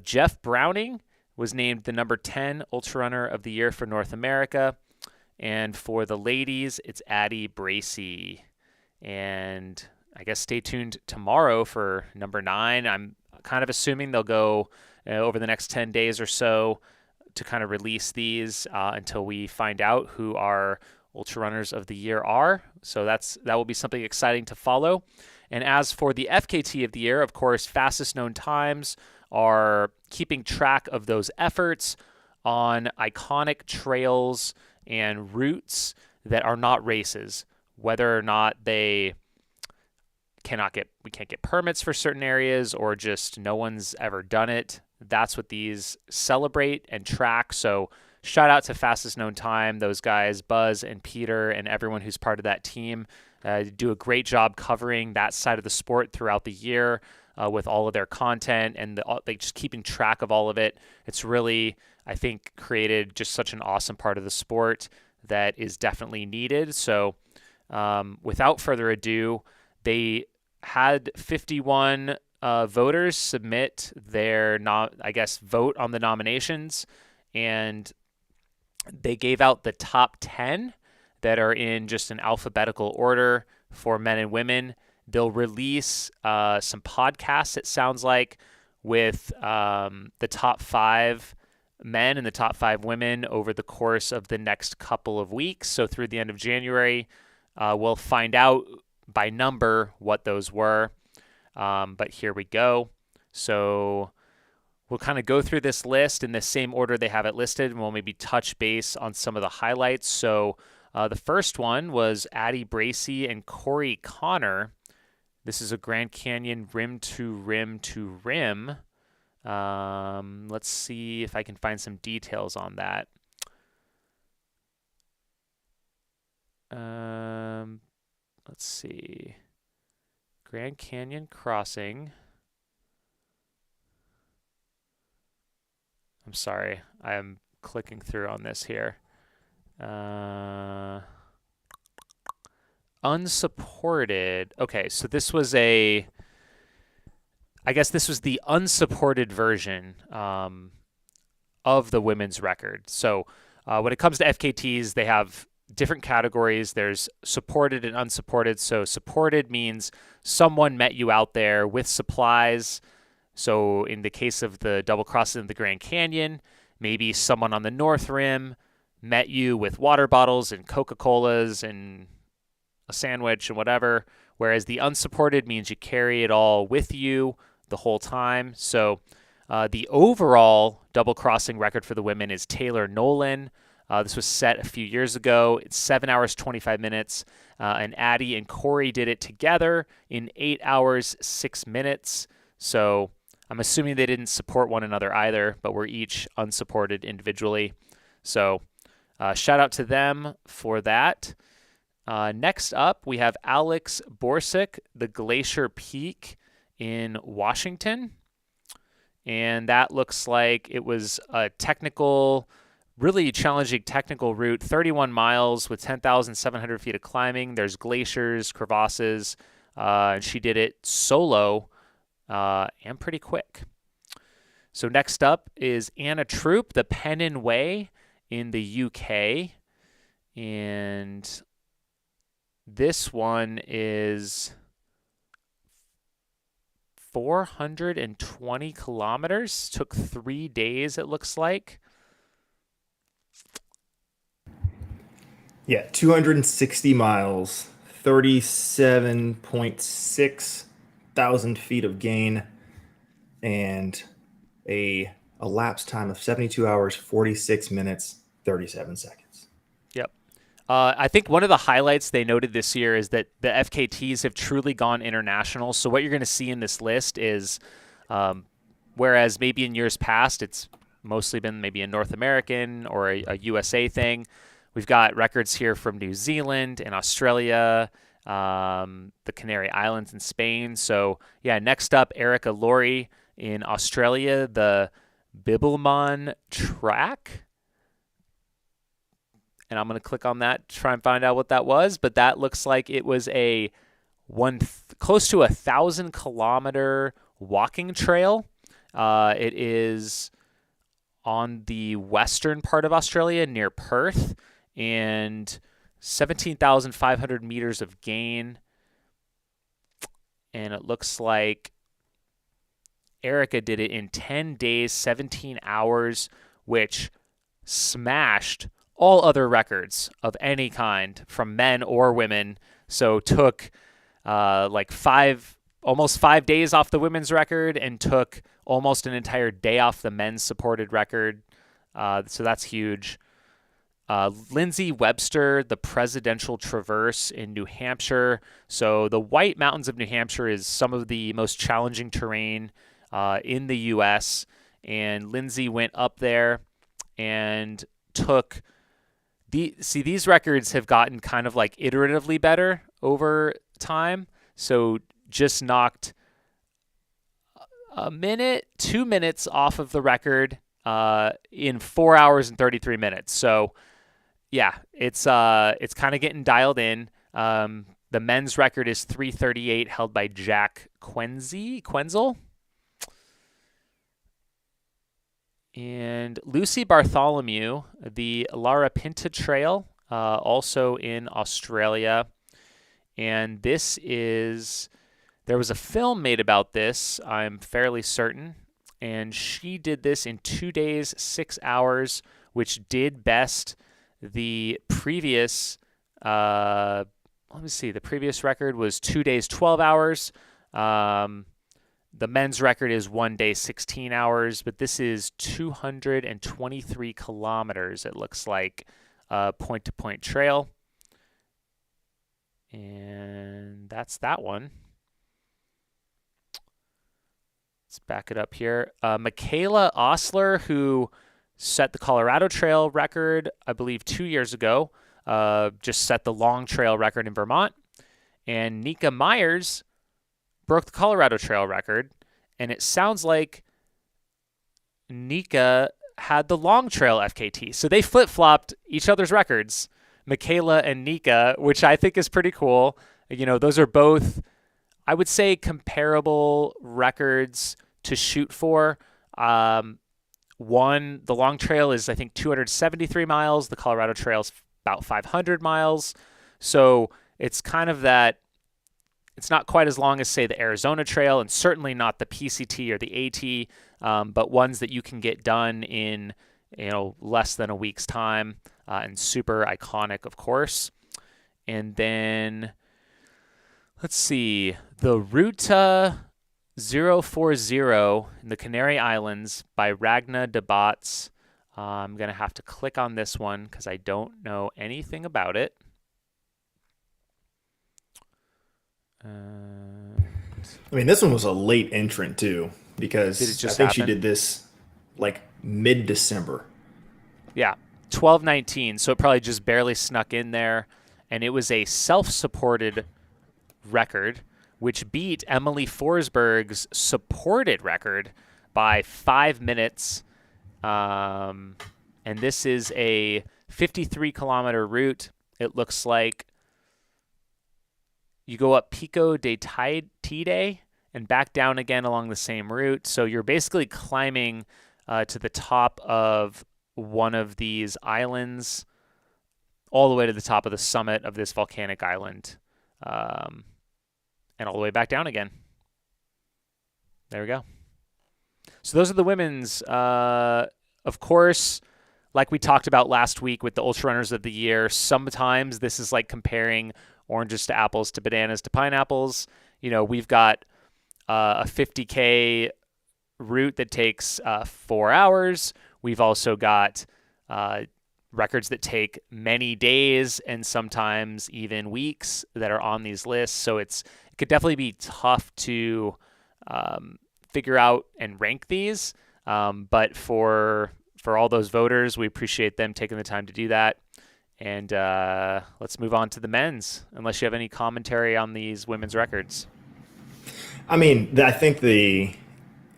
Jeff Browning was named the number 10 Ultra Runner of the Year for North America. And for the ladies, it's Addie Bracey. And I guess stay tuned tomorrow for number 9. I'm kind of assuming they'll go over the next 10 days or so to kind of release these until we find out who our Ultra Runners of the Year are. So that will be something exciting to follow. And as for the FKT of the Year, of course, fastest known times are keeping track of those efforts on iconic trails and routes that are not races, whether or not we can't get permits for certain areas, or just no one's ever done it. That's what these celebrate and track. So shout out to fastest known time. Those guys, Buzz and Peter, and everyone who's part of that team do a great job covering that side of the sport throughout the year with all of their content, and they just keeping track of all of it. It's really, I think, created just such an awesome part of the sport that is definitely needed. So without further ado, they had 51 voters submit their vote on the nominations, and they gave out the top 10 that are in just an alphabetical order for men and women. They'll release some podcasts, it sounds like, with the top 5 men and the top 5 women over the course of the next couple of weeks. So through the end of January, we'll find out by number what those were. But here we go. So we'll kind of go through this list in the same order they have it listed, and we'll maybe touch base on some of the highlights. So The first one was Addie Bracey and Corey Connor. This is a Grand Canyon rim to rim to rim. Let's see if I can find some details on that. Let's see. Grand Canyon crossing. I'm sorry, I'm clicking through on this here. Unsupported. Okay, so this was I guess this was the unsupported version of the women's record. So when it comes to FKTs, they have different categories. There's supported and unsupported. So supported means someone met you out there with supplies. So in the case of the double crossing of the Grand Canyon, maybe someone on the North Rim met you with water bottles and Coca-Colas and a sandwich and whatever, whereas the unsupported means you carry it all with you the whole time. So the overall double crossing record for the women is Taylor Nolan. This was set a few years ago. It's 7 hours, 25 minutes. And Addie and Corey did it together in 8 hours, 6 minutes. So I'm assuming they didn't support one another either, but were each unsupported individually. So shout out to them for that. Next up, we have Alex Borsick, the Glacier Peak in Washington. And that looks like it was a really challenging technical route, 31 miles with 10,700 feet of climbing. There's glaciers, crevasses, and she did it solo and pretty quick. So next up is Anna Troop, the Pennon Way in the UK. And this one is 420 kilometers. Took 3 days, it looks like. Yeah, 260 miles, 37.6 thousand feet of gain, and a elapsed time of 72 hours, 46 minutes, 37 seconds. Yep. I think one of the highlights they noted this year is that the FKTs have truly gone international. So what you're going to see in this list is, whereas maybe in years past it's mostly been maybe a North American or a USA thing, we've got records here from New Zealand and Australia, the Canary Islands and Spain. So yeah, next up, Erica Laurie in Australia, the Bibbulmun track. And I'm going to click on that to try and find out what that was. But that looks like it was a close to 1,000 kilometer walking trail. It is on the western part of Australia near Perth, and 17,500 meters of gain. And it looks like Erica did it in 10 days, 17 hours, which smashed all other records of any kind from men or women. So took almost 5 days off the women's record and took almost an entire day off the men's supported record. So that's huge. Lindsay Webster, the Presidential Traverse in New Hampshire. So the White Mountains of New Hampshire is some of the most challenging terrain in the U.S. And Lindsay went up there and took these records have gotten kind of like iteratively better over time. So just knocked a minute, 2 minutes off of the record in 4 hours and 33 minutes. So yeah, it's kind of getting dialed in. The men's record is 3:38, held by Jack Quenzel. And Lucy Bartholomew, the Lara Pinta Trail, also in Australia. And there was a film made about this, I'm fairly certain. And she did this in 2 days, 6 hours, which did best the previous, the previous record was 2 days, 12 hours. The men's record is 1 day, 16 hours, but this is 223 kilometers, it looks like, point-to-point trail. And that's that one. Let's back it up here. Michaela Osler, who set the Colorado Trail record, I believe 2 years ago, just set the long trail record in Vermont. And Nika Myers broke the Colorado Trail record. And it sounds like Nika had the long trail FKT. So they flip-flopped each other's records, Michaela and Nika, which I think is pretty cool. Those are both, I would say, comparable records to shoot for. The long trail is, I think, 273 miles. The Colorado Trail is about 500 miles. So it's kind of that, it's not quite as long as, say, the Arizona Trail, and certainly not the PCT or the AT, but ones that you can get done in, less than a week's time, and super iconic, of course. And then, let's see, the Ruta 040 in the Canary Islands by Ragna de Botts. I'm going to have to click on this one because I don't know anything about it. This one was a late entrant too, because I think she did this like mid-December. Yeah, 12:19, so it probably just barely snuck in there, and it was a self-supported record, which beat Emily Forsberg's supported record by 5 minutes. And this is a 53-kilometer route. It looks like you go up Pico de Tide and back down again along the same route. So you're basically climbing to the top of one of these islands, all the way to the top of the summit of this volcanic island, and all the way back down again. There we go. So those are the women's. Of course, like we talked about last week with the Ultra Runners of the Year, sometimes this is like comparing oranges to apples to bananas to pineapples. We've got a 50K route that takes 4 hours. We've also got records that take many days and sometimes even weeks that are on these lists. So it could definitely be tough to figure out and rank these. But for all those voters, we appreciate them taking the time to do that. And let's move on to the men's, unless you have any commentary on these women's records. I think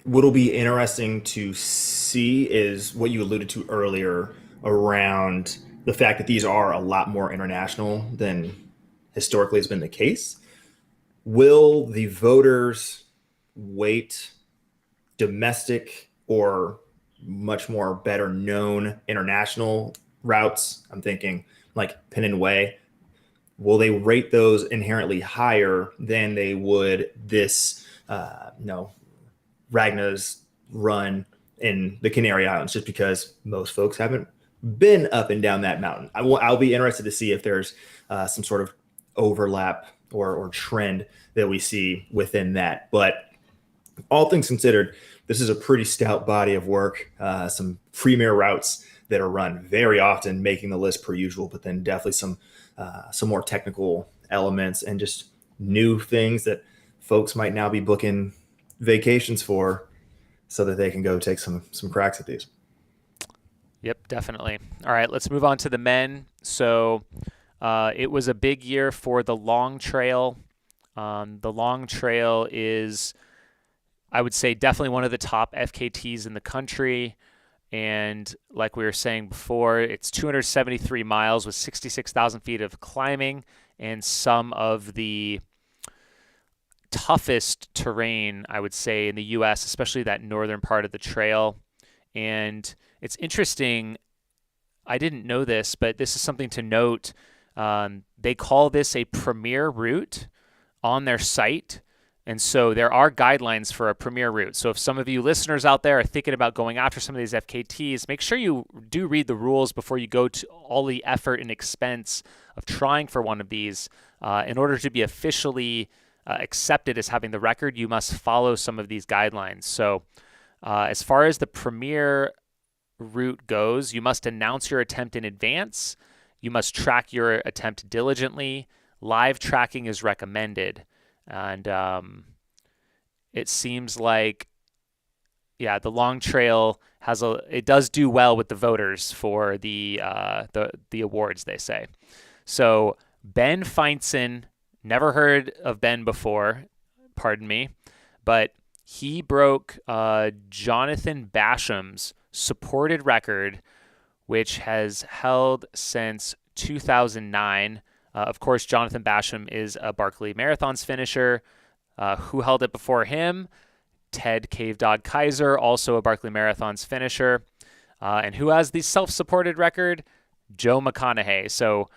what'll be interesting to see is what you alluded to earlier around the fact that these are a lot more international than historically has been the case. Will the voters weight domestic or much more better known international routes? I'm thinking like Pennine Way. Will they rate those inherently higher than they would this, Ragna's run in the Canary Islands, just because most folks haven't been up and down that mountain? I'll be interested to see if there's some sort of overlap or trend that we see within that. But all things considered, this is a pretty stout body of work, some premier routes that are run very often, making the list per usual, but then definitely some more technical elements and just new things that folks might now be booking vacations for so that they can go take some cracks at these. Yep, definitely. All right, let's move on to the men. So it was a big year for the long trail. The long trail is, I would say, definitely one of the top FKTs in the country. And like we were saying before, it's 273 miles with 66,000 feet of climbing and some of the toughest terrain, I would say, in the U.S., especially that northern part of the trail. And it's interesting, I didn't know this, but this is something to note. They call this a premier route on their site. And so there are guidelines for a premier route. So if some of you listeners out there are thinking about going after some of these FKTs, make sure you do read the rules before you go to all the effort and expense of trying for one of these. In order to be officially accepted as having the record, you must follow some of these guidelines. So as far as the premier route goes, you must announce your attempt in advance. You must track your attempt diligently. live tracking is recommended. And it seems like, yeah, the long trail it does do well with the voters for the awards, they say. So Ben Feinson, never heard of Ben before, pardon me, but he broke Jonathan Basham's supported record, which has held since 2009. Of course, Jonathan Basham is a Barclay Marathons finisher. Who held it before him? Ted Cave Dog Kaiser, also a Barclay Marathons finisher. And who has the self-supported record? Joe McConaughey. So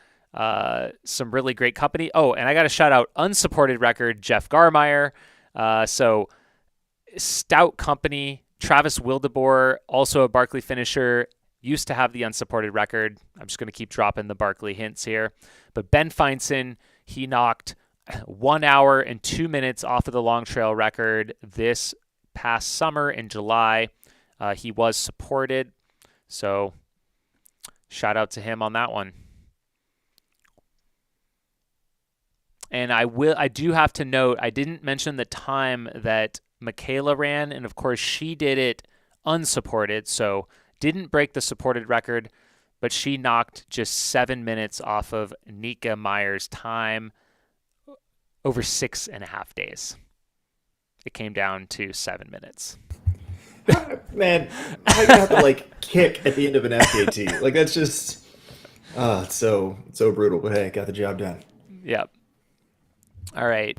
some really great company. Oh, and I got to shout out unsupported record, Jeff Garmeyer. So stout company. Travis Wildeboer, also a Barclay finisher, used to have the unsupported record. I'm just going to keep dropping the Barclay hints here. But Ben Feinson, he knocked 1 hour and 2 minutes off of the long trail record this past summer in July. He was supported. So shout out to him on that one. And I do have to note, I didn't mention the time that Michaela ran, and of course she did it unsupported, so didn't break the supported record, but she knocked just 7 minutes off of Nika Meyer's time over 6.5 days. It came down to 7 minutes. Man, I have to like kick at the end of an FKT. Like that's just, it's so brutal. But hey, got the job done. Yep. All right.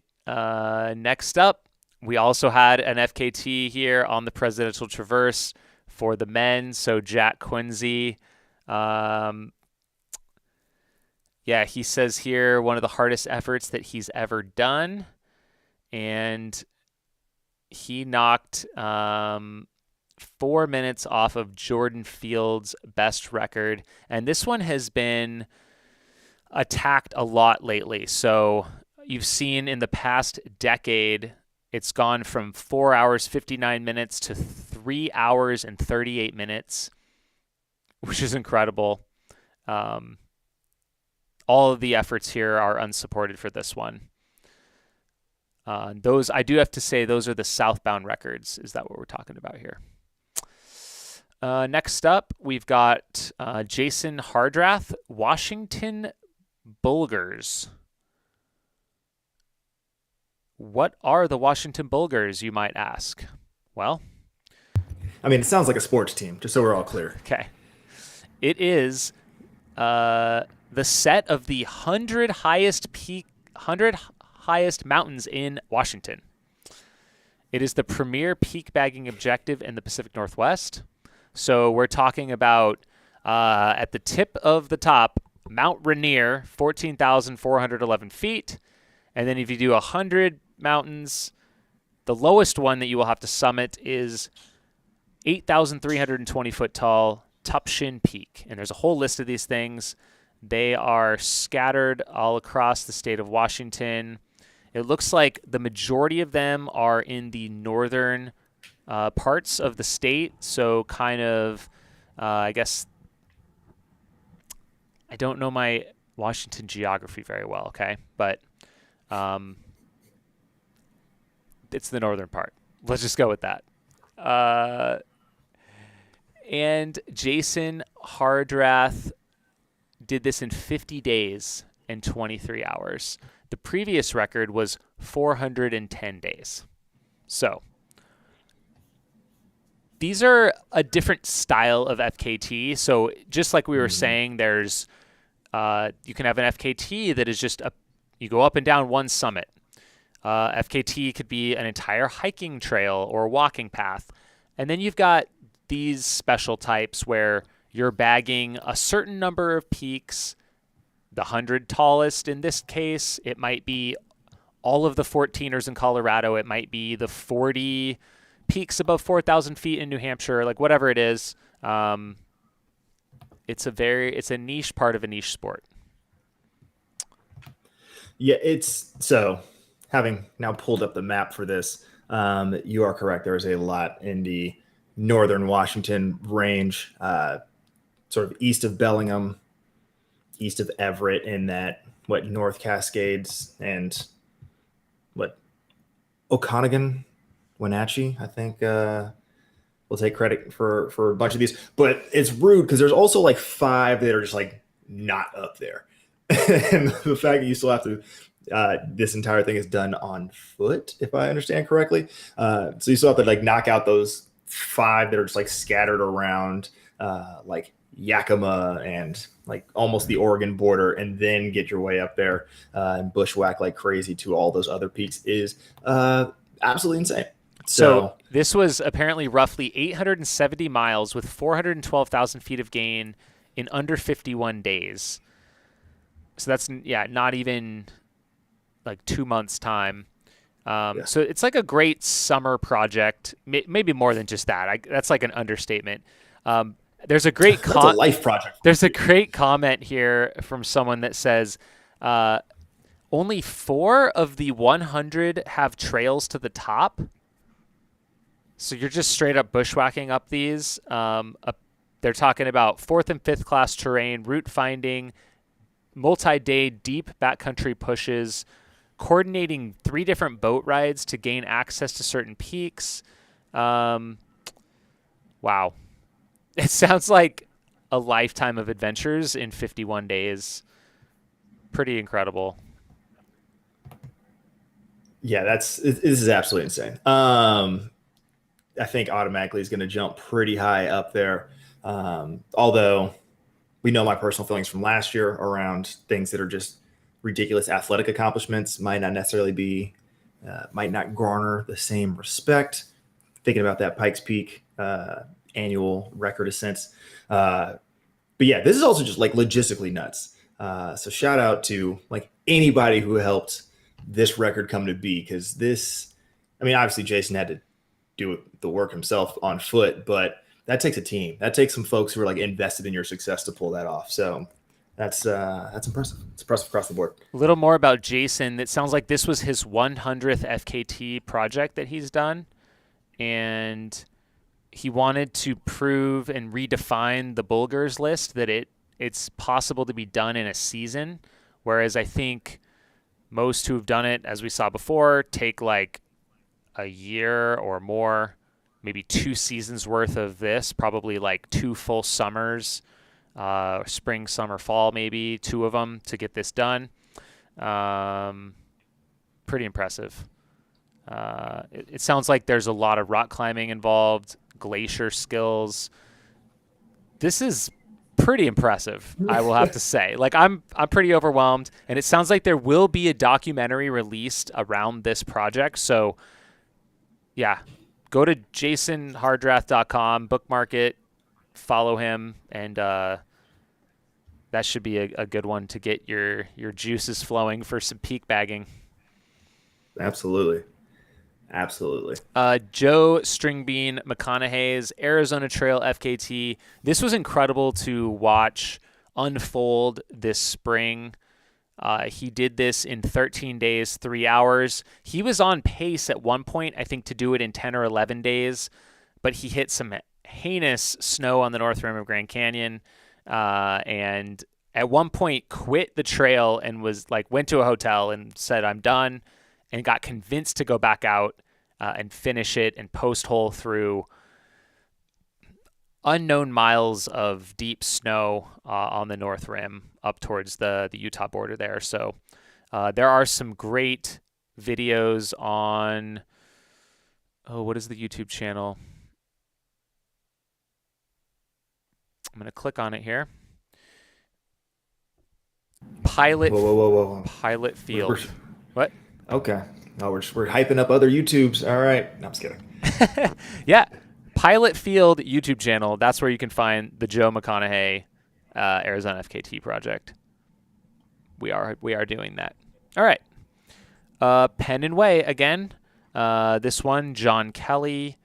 Next up, we also had an FKT here on the Presidential Traverse for the men. So Jack Quincy, yeah, he says here one of the hardest efforts that he's ever done, and he knocked 4 minutes off of Jordan Fields' best record, and this one has been attacked a lot lately. So you've seen in the past decade, it's gone from 4 hours, 59 minutes to 3 hours and 38 minutes, which is incredible. All of the efforts here are unsupported for this one. Those, I do have to say, those are the southbound records. Is that what we're talking about here? Next up, we've got Jason Hardrath, Washington Bulgars. What are the Washington Bulgars, you might ask? Well, I mean, it sounds like a sports team, just so we're all clear. Okay. It is the set of the 100 highest mountains in Washington. It is the premier peak bagging objective in the Pacific Northwest. So we're talking about at the tip of the top, Mount Rainier, 14,411 feet. And then if you do 100 mountains, the lowest one that you will have to summit is 8,320 foot tall Tupshin Peak. And there's a whole list of these things. They are scattered all across the state of Washington. It looks like the majority of them are in the northern parts of the state. So kind of, I guess, I don't know my Washington geography very well, okay? But it's the northern part. Let's just go with that. And Jason Hardrath did this in 50 days and 23 hours. The previous record was 410 days. So these are a different style of FKT. So just like we were saying, there's you can have an FKT that is just you go up and down one summit. FKT could be an entire hiking trail or walking path. And then you've got these special types where you're bagging a certain number of peaks, the 100 tallest in this case. It might be all of the 14ers in Colorado. It might be the 40 peaks above 4,000 feet in New Hampshire, like whatever it is. It's a niche part of a niche sport. Yeah, so having now pulled up the map for this, you are correct. There is a lot in the northern Washington range, sort of east of Bellingham, east of Everett, in that what North Cascades and what Okanagan, Wenatchee, I think will take credit for a bunch of these. But it's rude because there's also like 5 that are just like not up there. And the fact that you still have to this entire thing is done on foot, if I understand correctly. So you still have to like knock out those 5 that are just like scattered around like Yakima and like almost the Oregon border, and then get your way up there and bushwhack like crazy to all those other peaks is absolutely insane. So this was apparently roughly 870 miles with 412,000 feet of gain in under 51 days. So that's, not even like 2 months time. So it's like a great summer project, maybe more than just that. That's like an understatement. There's a great that's a life project. There's a great comment here from someone that says only 4 of the 100 have trails to the top. So you're just straight up bushwhacking up these. They're talking about 4th and 5th class terrain, route finding, multi-day deep backcountry pushes, coordinating 3 different boat rides to gain access to certain peaks. Wow. It sounds like a lifetime of adventures in 51 days. Pretty incredible. Yeah, this is absolutely insane. I think automatically is going to jump pretty high up there. Although we know my personal feelings from last year around things that are just ridiculous athletic accomplishments might not necessarily be, might not garner the same respect. Thinking about that Pikes Peak annual record ascents. But yeah, this is also just like logistically nuts. So shout out to like anybody who helped this record come to be, because this, I mean, obviously Jason had to do the work himself on foot, but that takes a team. That takes some folks who are like invested in your success to pull that off. So that's impressive. It's impressive across the board. A little more about Jason. It sounds like this was his 100th FKT project that he's done, and he wanted to prove and redefine the Bulgars list, that it's possible to be done in a season, whereas I think most who have done it, as we saw before, take like a year or more, maybe 2 seasons worth of this, probably like 2 full summers, spring, summer, fall, maybe 2 of them to get this done. Pretty impressive. It sounds like there's a lot of rock climbing involved, glacier skills. This is pretty impressive, I will have to say. Like I'm pretty overwhelmed, and it sounds like there will be a documentary released around this project. So yeah, go to jasonhardrath.com, bookmark it, follow him, and that should be a good one to get your juices flowing for some peak bagging. Absolutely. Joe Stringbean McConaughey's Arizona Trail FKT. This was incredible to watch unfold this spring. He did this in 13 days, 3 hours. He was on pace at one point, I think, to do it in 10 or 11 days, but he hit some heinous snow on the north rim of Grand Canyon, and at one point quit the trail and was like, went to a hotel and said, I'm done, and got convinced to go back out and finish it and post hole through unknown miles of deep snow on the north rim up towards the Utah border there. So there are some great videos on, what is the YouTube channel? I'm going to click on it here. Whoa. Pilot Field. What? Okay. Oh, we're hyping up other YouTubes. All right. No, I'm just kidding. Yeah. Pilot Field YouTube channel. That's where you can find the Joe McConaughey Arizona FKT project. We are doing that. All right. Pen and Way again. This one, John Kelly.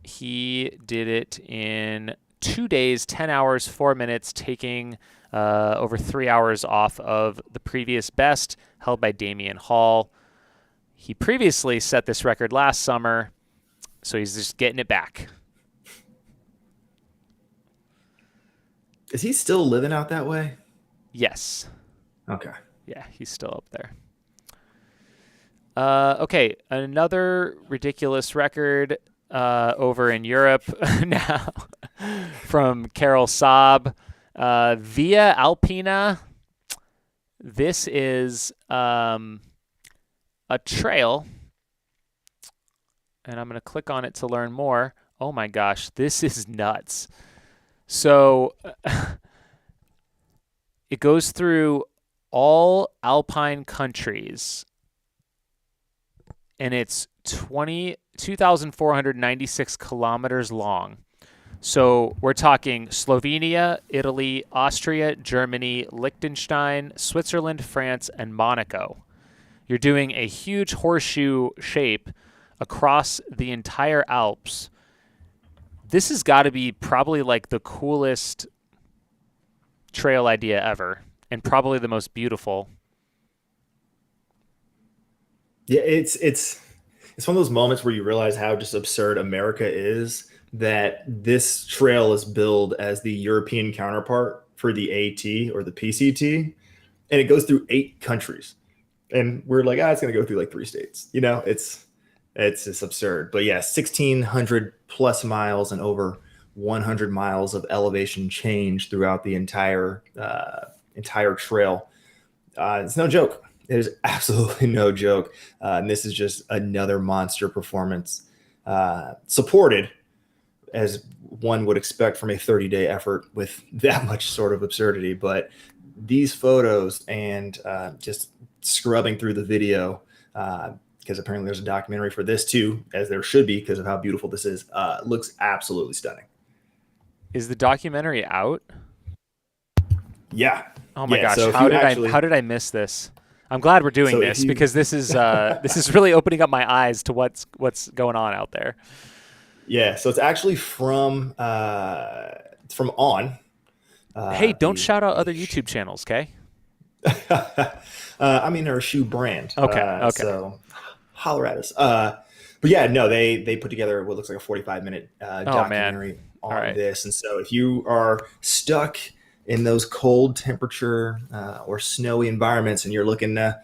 He did it in 2 days, 10 hours, 4 minutes, taking over 3 hours off of the previous best held by Damian Hall. He previously set this record last summer, so he's just getting it back. Is he still living out that way? Yes. Okay. Yeah, he's still up there. Okay, another ridiculous record over in Europe now from Carol Saab. Via Alpina. This is a trail, and I'm going to click on it to learn more. Oh my gosh, this is nuts. So it goes through all Alpine countries, and it's 2,496 kilometers long. So we're talking Slovenia, Italy, Austria, Germany, Liechtenstein, Switzerland, France, and Monaco. You're doing a huge horseshoe shape across the entire Alps. This has got to be probably like the coolest trail idea ever, and probably the most beautiful. Yeah, it's one of those moments where you realize how just absurd America is, that this trail is billed as the European counterpart for the AT or the PCT, and it goes through 8 countries. And we're like, it's going to go through like 3 states. It's just absurd. But yeah, 1,600 plus miles and over 100 miles of elevation change throughout the entire trail. It's no joke. It is absolutely no joke. And this is just another monster performance, supported as one would expect from a 30-day effort with that much sort of absurdity. But these photos and just scrubbing through the video, because apparently there's a documentary for this too, as there should be because of how beautiful this is, looks absolutely stunning. Is the documentary out? Yeah. Oh my gosh! So how did I miss this? I'm glad we're doing this because this is really opening up my eyes to what's going on out there. Yeah, so it's actually from On. Hey, don't shout out other YouTube channels, okay? I mean, they're a shoe brand. Okay. So holler at us. But yeah, no, they put together what looks like a 45-minute documentary on this. And so if you are stuck in those cold temperature or snowy environments and you're looking to,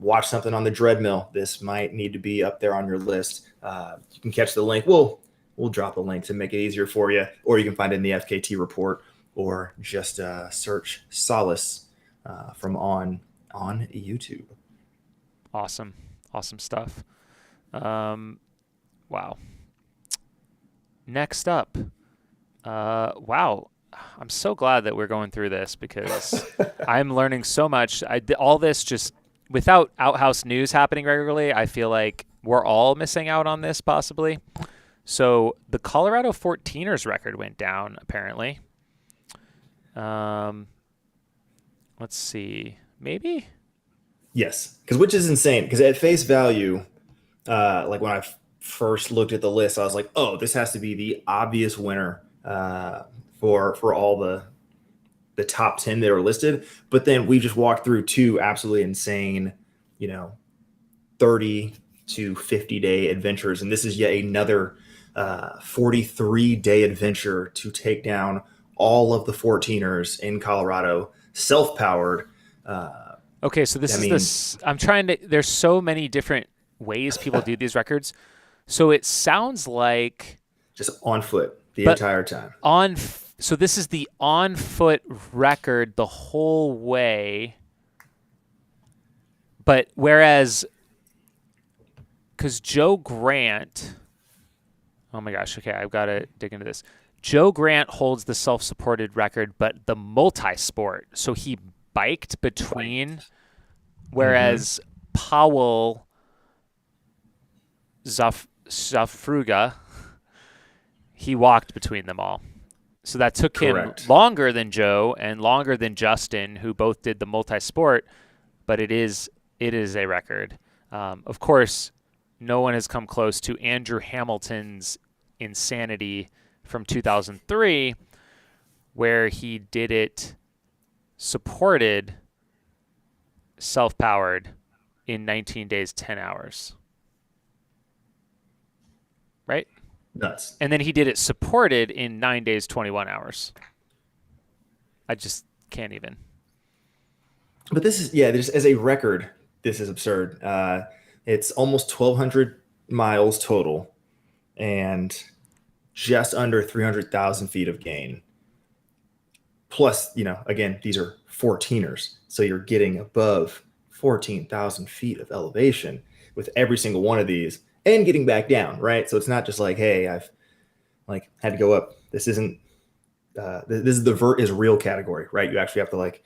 watch something on the treadmill, this might need to be up there on your list. You can catch the link. We'll drop a link to make it easier for you, or you can find it in the FKT report, or just search Solace from on YouTube. Awesome stuff. Wow. Next up, wow. I'm so glad that we're going through this because I'm learning so much. All this just without Outhouse news happening regularly, I feel like we're all missing out on this possibly. So the Colorado 14ers record went down apparently. Let's see, maybe. Yes, which is insane. Because at face value, like when I first looked at the list, I was like, "Oh, this has to be the obvious winner for all the top 10 that are listed." But then we just walked through 2 absolutely insane, 30 to 50-day adventures, and this is yet another 43-day adventure to take down all of the 14ers in Colorado, self-powered. Okay, so there's so many different ways people do these records. So it sounds like just on foot the entire time. So this is the on foot record the whole way. But whereas, because Joe Grant, oh my gosh, okay, I've got to dig into this. Joe Grant holds the self-supported record, but the multi-sport. So he biked between, whereas Powell Zafruga, he walked between them all. So that took him longer than Joe and longer than Justin, who both did the multi-sport, but it is a record. Of course, no one has come close to Andrew Hamilton's insanity from 2003, where he did it supported, self-powered in 19 days, 10 hours. Right? Nuts. And then he did it supported in 9 days, 21 hours. I just can't even. But this is, yeah, there's, as a record, this is absurd. It's almost 1,200 miles total and just under 300,000 feet of gain. Plus, again, these are 14ers. So you're getting above 14,000 feet of elevation with every single one of these and getting back down, right? So it's not just like, hey, I've like had to go up. This isn't, this is the vert is real category, right? You actually have to like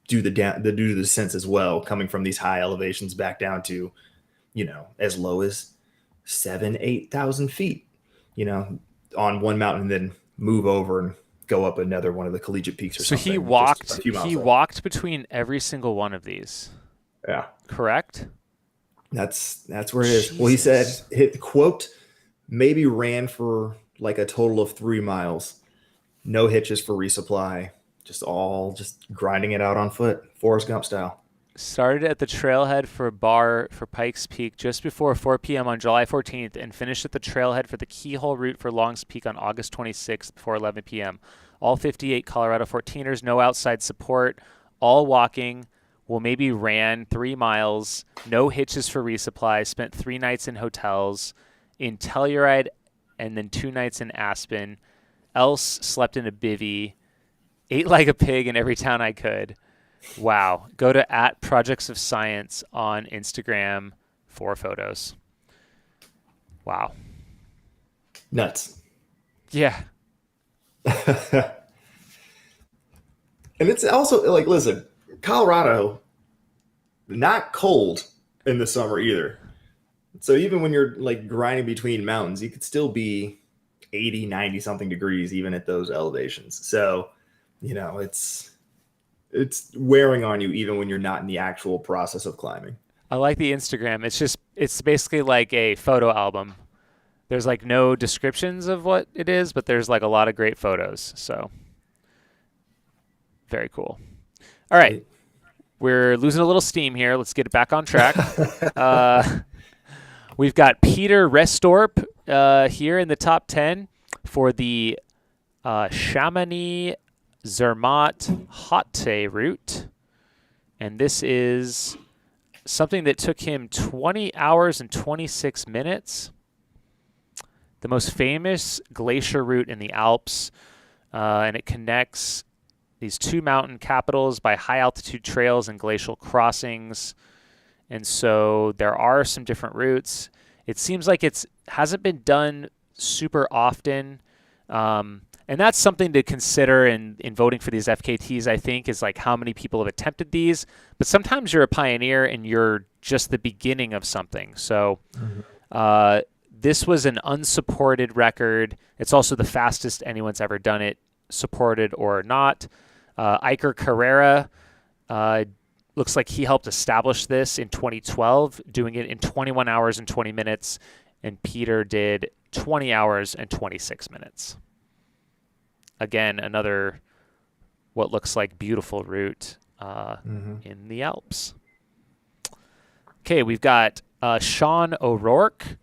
do the descents as well, coming from these high elevations back down to, as low as 7,000, 8,000 feet, on one mountain, and then move over and go up another one of the collegiate peaks or So something. he walked. He walked between every single one of these. Yeah, correct. That's where it is. Well, he said, quote, maybe ran for like a total of 3 miles, no hitches for resupply, just grinding it out on foot, Forrest Gump style. Started at the trailhead for a bar for Pikes Peak just before 4 p.m. on July 14th and finished at the trailhead for the keyhole route for Longs Peak on August 26th before 11 p.m. All 58 Colorado 14ers, no outside support, all walking. Well, maybe ran 3 miles, no hitches for resupply, spent 3 nights in hotels, in Telluride, and then 2 nights in Aspen. Else slept in a bivvy, ate like a pig in every town I could. Wow. Go to @Projects of Science on Instagram for photos. Wow. Nuts. Yeah. And it's also like, listen, Colorado, not cold in the summer either. So even when you're like grinding between mountains, you could still be 80, 90 something degrees even at those elevations. So, it's wearing on you even when you're not in the actual process of climbing. I like the Instagram. It's basically like a photo album. There's like no descriptions of what it is, but there's like a lot of great photos. So very cool. All right. We're losing a little steam here. Let's get it back on track. We've got Peter Restorp here in the top 10 for the Chamonix Zermatt Haute route. And this is something that took him 20 hours and 26 minutes. The most famous glacier route in the Alps. And it connects these 2 mountain capitals by high altitude trails and glacial crossings. And so there are some different routes. It seems like it hasn't been done super often. And that's something to consider in voting for these FKTs, I think, is like how many people have attempted these. But sometimes you're a pioneer and you're just the beginning of something. So this was an unsupported record. It's also the fastest anyone's ever done it, supported or not. Iker Carrera looks like he helped establish this in 2012, doing it in 21 hours and 20 minutes. And Peter did 20 hours and 26 minutes. Again, another what looks like beautiful route in the Alps. Okay, we've got Sean O'Rourke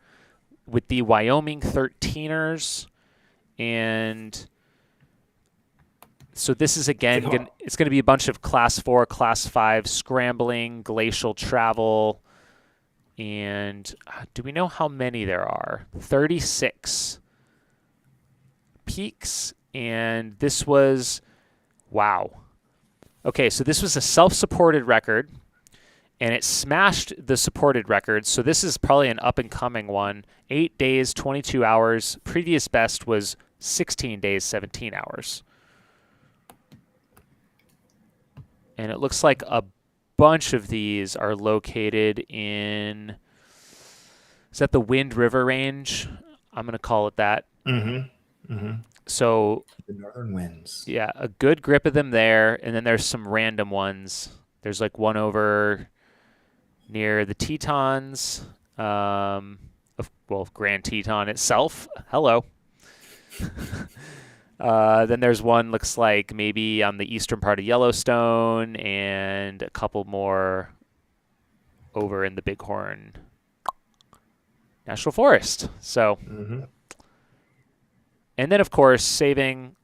with the Wyoming 13ers. And so this is, again, it's going to be a bunch of Class 4, Class 5 scrambling, glacial travel. And do we know how many there are? 36 peaks. And this was, wow. Okay, so this was a self-supported record, and it smashed the supported record. So this is probably an up-and-coming one. 8 days, 22 hours. Previous best was 16 days, 17 hours. And it looks like a bunch of these are located in, is that the Wind River Range? I'm going to call it that. Mm-hmm. Mm-hmm. So the northern winds. Yeah, a good grip of them there, and then there's some random ones. There's like one over near the Tetons, Grand Teton itself. Hello. Then there's one looks like maybe on the eastern part of Yellowstone, and a couple more over in the Bighorn National Forest. So. Mm-hmm. And then, of course, saving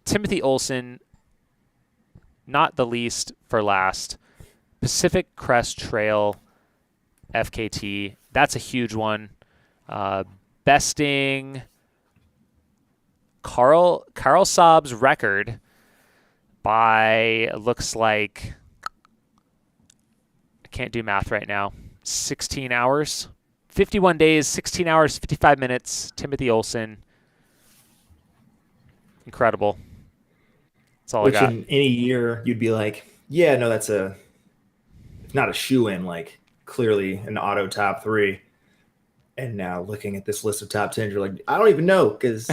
Timothy Olson not the least for last, Pacific Crest Trail FKT. That's a huge one. Besting Carl Saab's record by, looks like, I can't do math right now, 16 hours. 51 days, 16 hours, 55 minutes. Timothy Olson. Incredible. That's all Which I got. in any year you'd be like, yeah, no, that's not a shoe-in, like clearly an auto top 3. And now looking at this list of top 10, you're like, I don't even know, because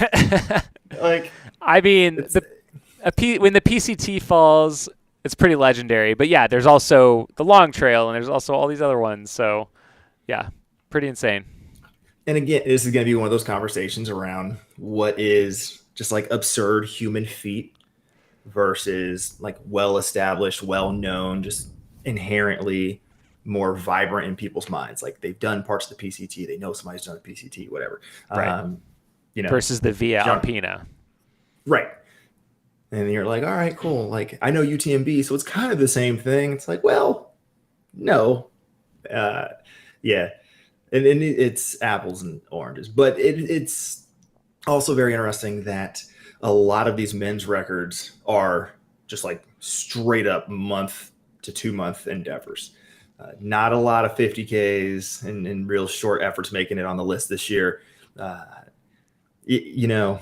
like, I mean, when the PCT falls, it's pretty legendary. But yeah, there's also the long trail, and there's also all these other ones. So yeah, pretty insane. and again, this is going to be one of those conversations around what is just like absurd human feat versus like well-established, well-known, just inherently more vibrant in people's minds. Like they've done parts of the PCT, they know somebody's done the PCT, whatever. Right. You know, Versus the Via jump. Alpina. Right. And you're like, all right, cool. Like I know UTMB, so it's kind of the same thing. It's like, well, no. Yeah. And it's apples and oranges. But it's also very interesting that a lot of these men's records are just like straight up month to 2 month endeavors. Not a lot of 50Ks and real short efforts making it on the list this year. You know,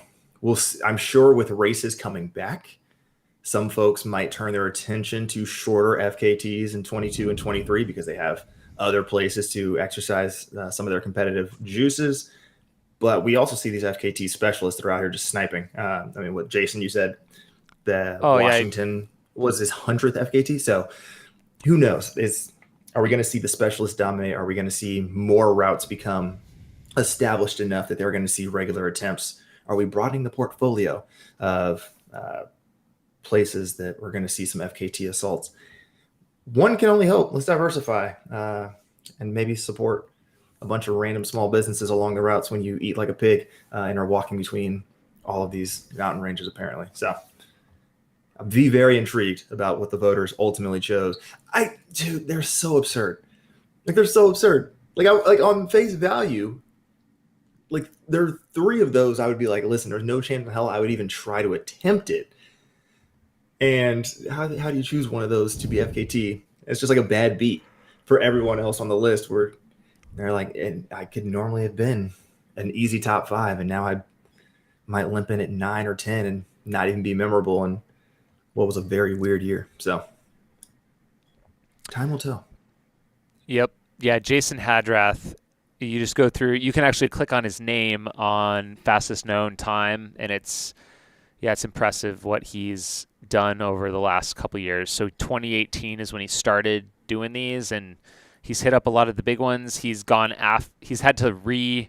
I'm sure with races coming back, some folks might turn their attention to shorter FKTs in 22 and 23 because they have other places to exercise some of their competitive juices. But we also see these FKT specialists that are out here just sniping. I mean, what Jason, you said that Washington was his 100th FKT. So who knows? Are we going to see the specialists dominate? Are we going to see more routes become established enough that they're going to see regular attempts? Are we broadening the portfolio of places that we're going to see some FKT assaults? One can only hope. Let's diversify and maybe support a bunch of random small businesses along the routes when you eat like a pig and are walking between all of these mountain ranges, apparently. So I'm very intrigued about what the voters ultimately chose. Dude, they're so absurd. Like they're so absurd. Like on face value, like there are 3 of those I would be like, listen, there's no chance in hell I would even try to attempt it. And how do you choose one of those to be FKT? It's just like a bad beat for everyone else on the list where they're like, and I could normally have been an easy top 5, and now I might limp in at 9 or 10 and not even be memorable. And what was a very weird year. So time will tell. Yep. Yeah, Jason Hadrath, you just go through, you can actually click on his name on fastest known time, and it's impressive what he's done over the last couple of years. So 2018 is when he started doing these, and he's hit up a lot of the big ones. He's had to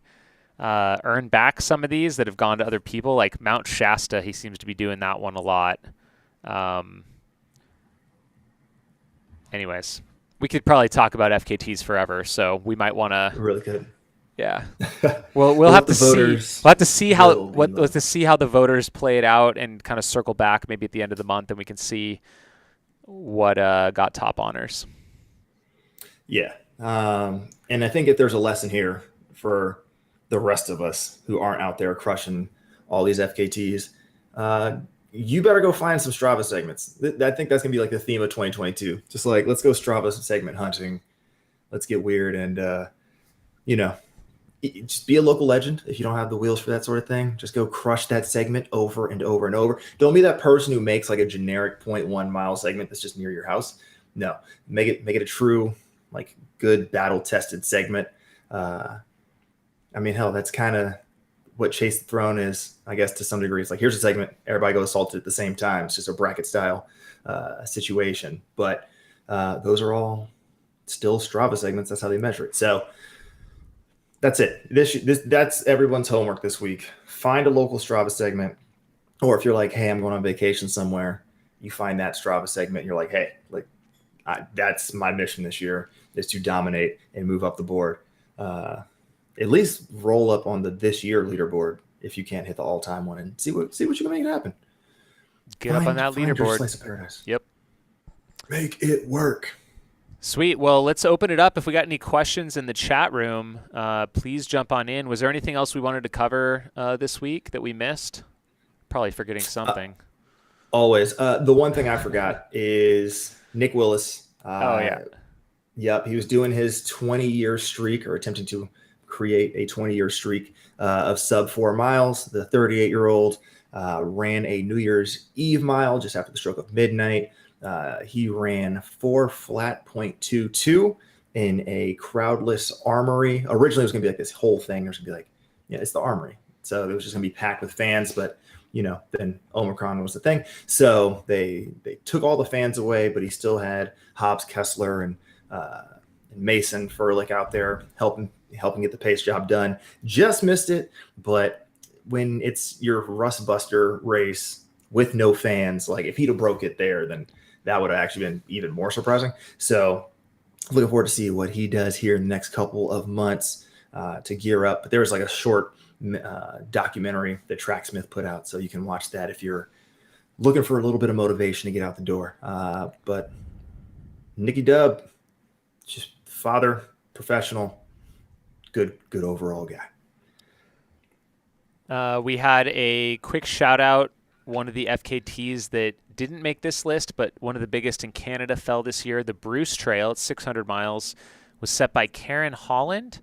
earn back some of these that have gone to other people, like Mount Shasta. He seems to be doing that one a lot. Anyways, we could probably talk about FKTs forever, so we might want to. Really good. Yeah. Well, we'll have to see. We'll have to see how the voters play it out and kind of circle back maybe at the end of the month, and we can see what got top honors. Yeah. And I think if there's a lesson here for the rest of us who aren't out there crushing all these FKTs, you better go find some Strava segments. I think that's going to be like the theme of 2022. Just like, let's go Strava segment hunting. Let's get weird and, just be a local legend. If you don't have the wheels for that sort of thing, just go crush that segment over and over and over. Don't be that person who makes like a generic 0.1 mile segment that's just near your house. No, make it a true, like good battle tested segment. I mean, hell, that's kind of what Chase the Throne is, I guess, to some degree. It's like, here's a segment, everybody go assault it at the same time. It's just a bracket style situation. But those are all still Strava segments. That's how they measure it. So that's it. That's everyone's homework this week. Find a local Strava segment. Or if you're like, hey, I'm going on vacation somewhere, you find that Strava segment. And you're like, hey, that's my mission this year, is to dominate and move up the board. At least roll up on the this year leaderboard if you can't hit the all-time one, and see what you can make it happen. Get up on that leaderboard. Slice of paradise. Yep. Make it work. Sweet. Well, let's open it up. If we got any questions in the chat room, please jump on in. Was there anything else we wanted to cover this week that we missed? Probably forgetting something. Always. The one thing I forgot is Nick Willis. Oh, yeah. Yep, he was doing his 20-year streak, or attempting to create a 20-year streak of sub 4 miles. The 38-year-old ran a New Year's Eve mile just after the stroke of midnight. He ran 4 flat 0.22 in a crowdless armory. Originally, it was going to be like this whole thing. There's going to be like, yeah, it's the armory. So it was just going to be packed with fans, but then Omicron was the thing. So they took all the fans away, but he still had Hobbs, Kessler, and Mason Furlick out there helping get the pace job done. Just missed it, but when it's your Rust Buster race with no fans, like if he'd have broke it there, then that would have actually been even more surprising. So looking forward to see what he does here in the next couple of months to gear up. But there was like a short documentary that Tracksmith put out, so you can watch that if you're looking for a little bit of motivation to get out the door. But Nicky Dub, just father, professional, good overall guy. We had a quick shout out. One of the FKTs that didn't make this list, but one of the biggest in Canada, fell this year. The Bruce Trail, it's 600 miles, was set by Karen Holland,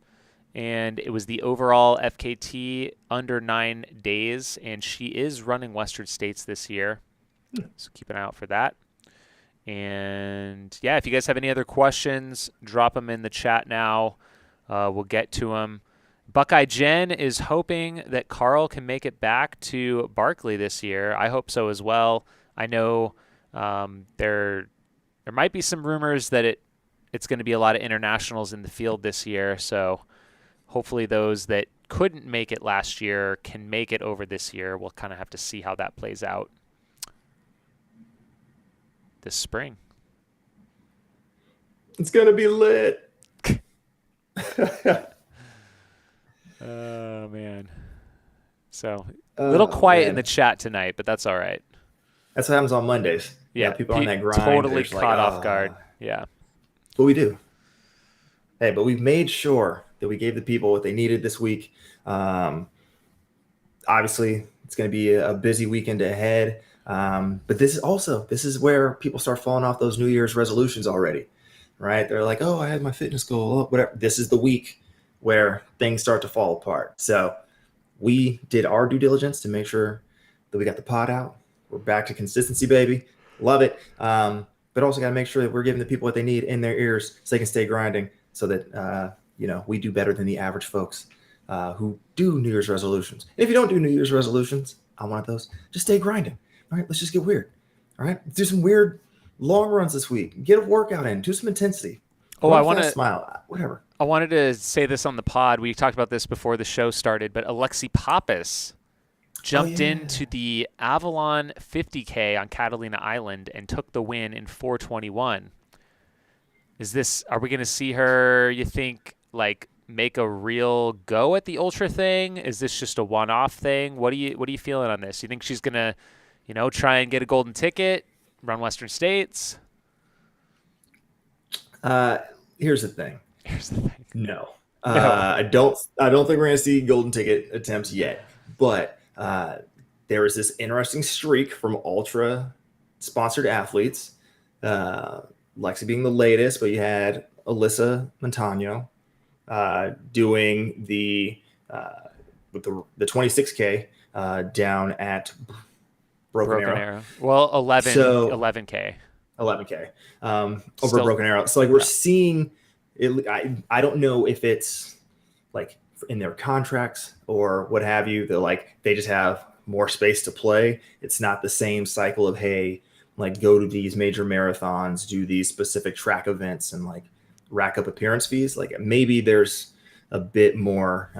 and it was the overall FKT under 9 days, and she is running Western States this year. So keep an eye out for that. And yeah, if you guys have any other questions, drop them in the chat now. We'll get to them. Buckeye Jen is hoping that Carl can make it back to Barclay this year. I hope so as well. I know there might be some rumors that it's going to be a lot of internationals in the field this year. So hopefully those that couldn't make it last year can make it over this year. We'll kind of have to see how that plays out this spring. It's going to be lit. Oh, man. So a little quiet in the chat tonight, but that's all right. That's what happens on Mondays. Yeah, people on that grind. Totally caught off guard. Yeah. What we do. Hey, but we've made sure that we gave the people what they needed this week. Obviously, it's going to be a busy weekend ahead. But this is where people start falling off those New Year's resolutions already, right? They're like, oh, I had my fitness goal, whatever. This is the week where things start to fall apart. So we did our due diligence to make sure that we got the pod out. We're back to consistency, baby. Love it. But also got to make sure that we're giving the people what they need in their ears so they can stay grinding, so that, we do better than the average folks who do New Year's resolutions. And if you don't do New Year's resolutions, I want those. Just stay grinding. All right, let's just get weird. All right, do some weird long runs this week. Get a workout in. Do some intensity. Oh, I want to smile. Whatever. I wanted to say this on the pod. We talked about this before the show started, but Alexi Pappas jumped into the Avalon 50K on Catalina Island and took the win in 4:21. Are we going to see her, you think, like make a real go at the ultra thing? Is this just a one-off thing? What are you feeling on this? You think she's going to, try and get a golden ticket, run Western States? Here's the thing. No. I don't think we're going to see golden ticket attempts yet. But there was this interesting streak from ultra sponsored athletes. Lexi being the latest, but you had Alyssa Montano doing the 26K down at Broken Arrow. Well, 11K. 11K over Broken Arrow. So like we're seeing it. I don't know if it's like in their contracts or what have you. They just have more space to play. It's not the same cycle of, hey, like go to these major marathons, do these specific track events, and like rack up appearance fees. Like maybe there's a bit more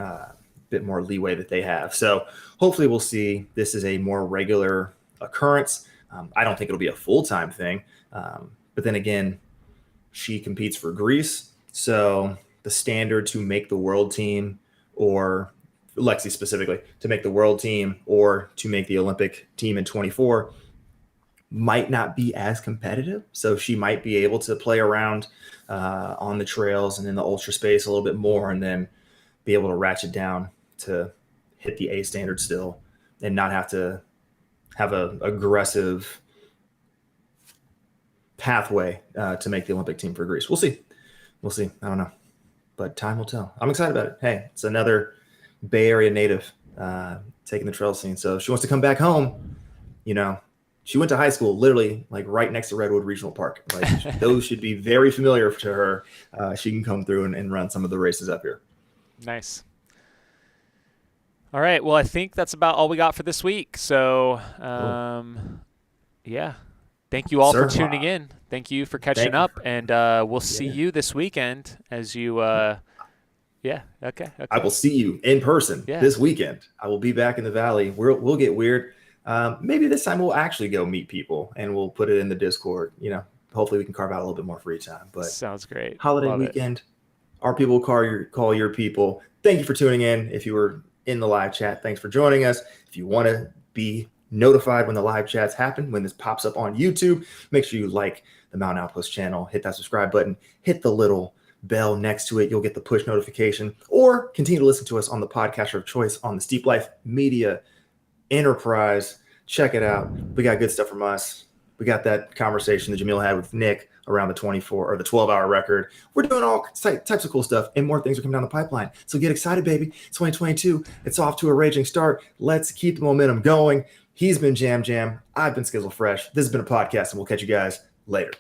leeway that they have. So hopefully we'll see this is a more regular occurrence. I don't think it'll be a full-time thing. But then again, she competes for Greece. So the standard to make the world team, or Lexi specifically, to make the world team or to make the Olympic team in 24 might not be as competitive. So she might be able to play around on the trails and in the ultra space a little bit more, and then be able to ratchet down to hit the A standard still and not have to have a aggressive pathway to make the Olympic team for Greece. We'll see. I don't know, but time will tell. I'm excited about it. Hey, it's another Bay Area native taking the trail scene. So if she wants to come back home, she went to high school literally like right next to Redwood Regional Park. Like those should be very familiar to her. She can come through and run some of the races up here. Nice. All right. Well, I think that's about all we got for this week. So, yeah. Thank you all for tuning in. Thank you for catching up, and we'll see you this weekend as you. Okay. I will see you in person this weekend. I will be back in the Valley. We'll get weird. Maybe this time we'll actually go meet people, and we'll put it in the Discord. Hopefully we can carve out a little bit more free time. But sounds great. Holiday weekend. Our people will call your people. Thank you for tuning in. If you were in the live chat, thanks for joining us. If you want to be notified when the live chats happen, when this pops up on YouTube, make sure you like the Mountain Outpost channel, hit that subscribe button, hit the little bell next to it. You'll get the push notification, or continue to listen to us on the podcaster of choice on the Steep Life Media Enterprise. Check it out. We got good stuff from us. We got that conversation that Jamil had with Nick around the 24 or the 12-hour record. We're doing all types of cool stuff, and more things are coming down the pipeline. So get excited, baby. 2022, it's off to a raging start. Let's keep the momentum going. He's been Jam. I've been Skizzle Fresh. This has been a podcast, and we'll catch you guys later.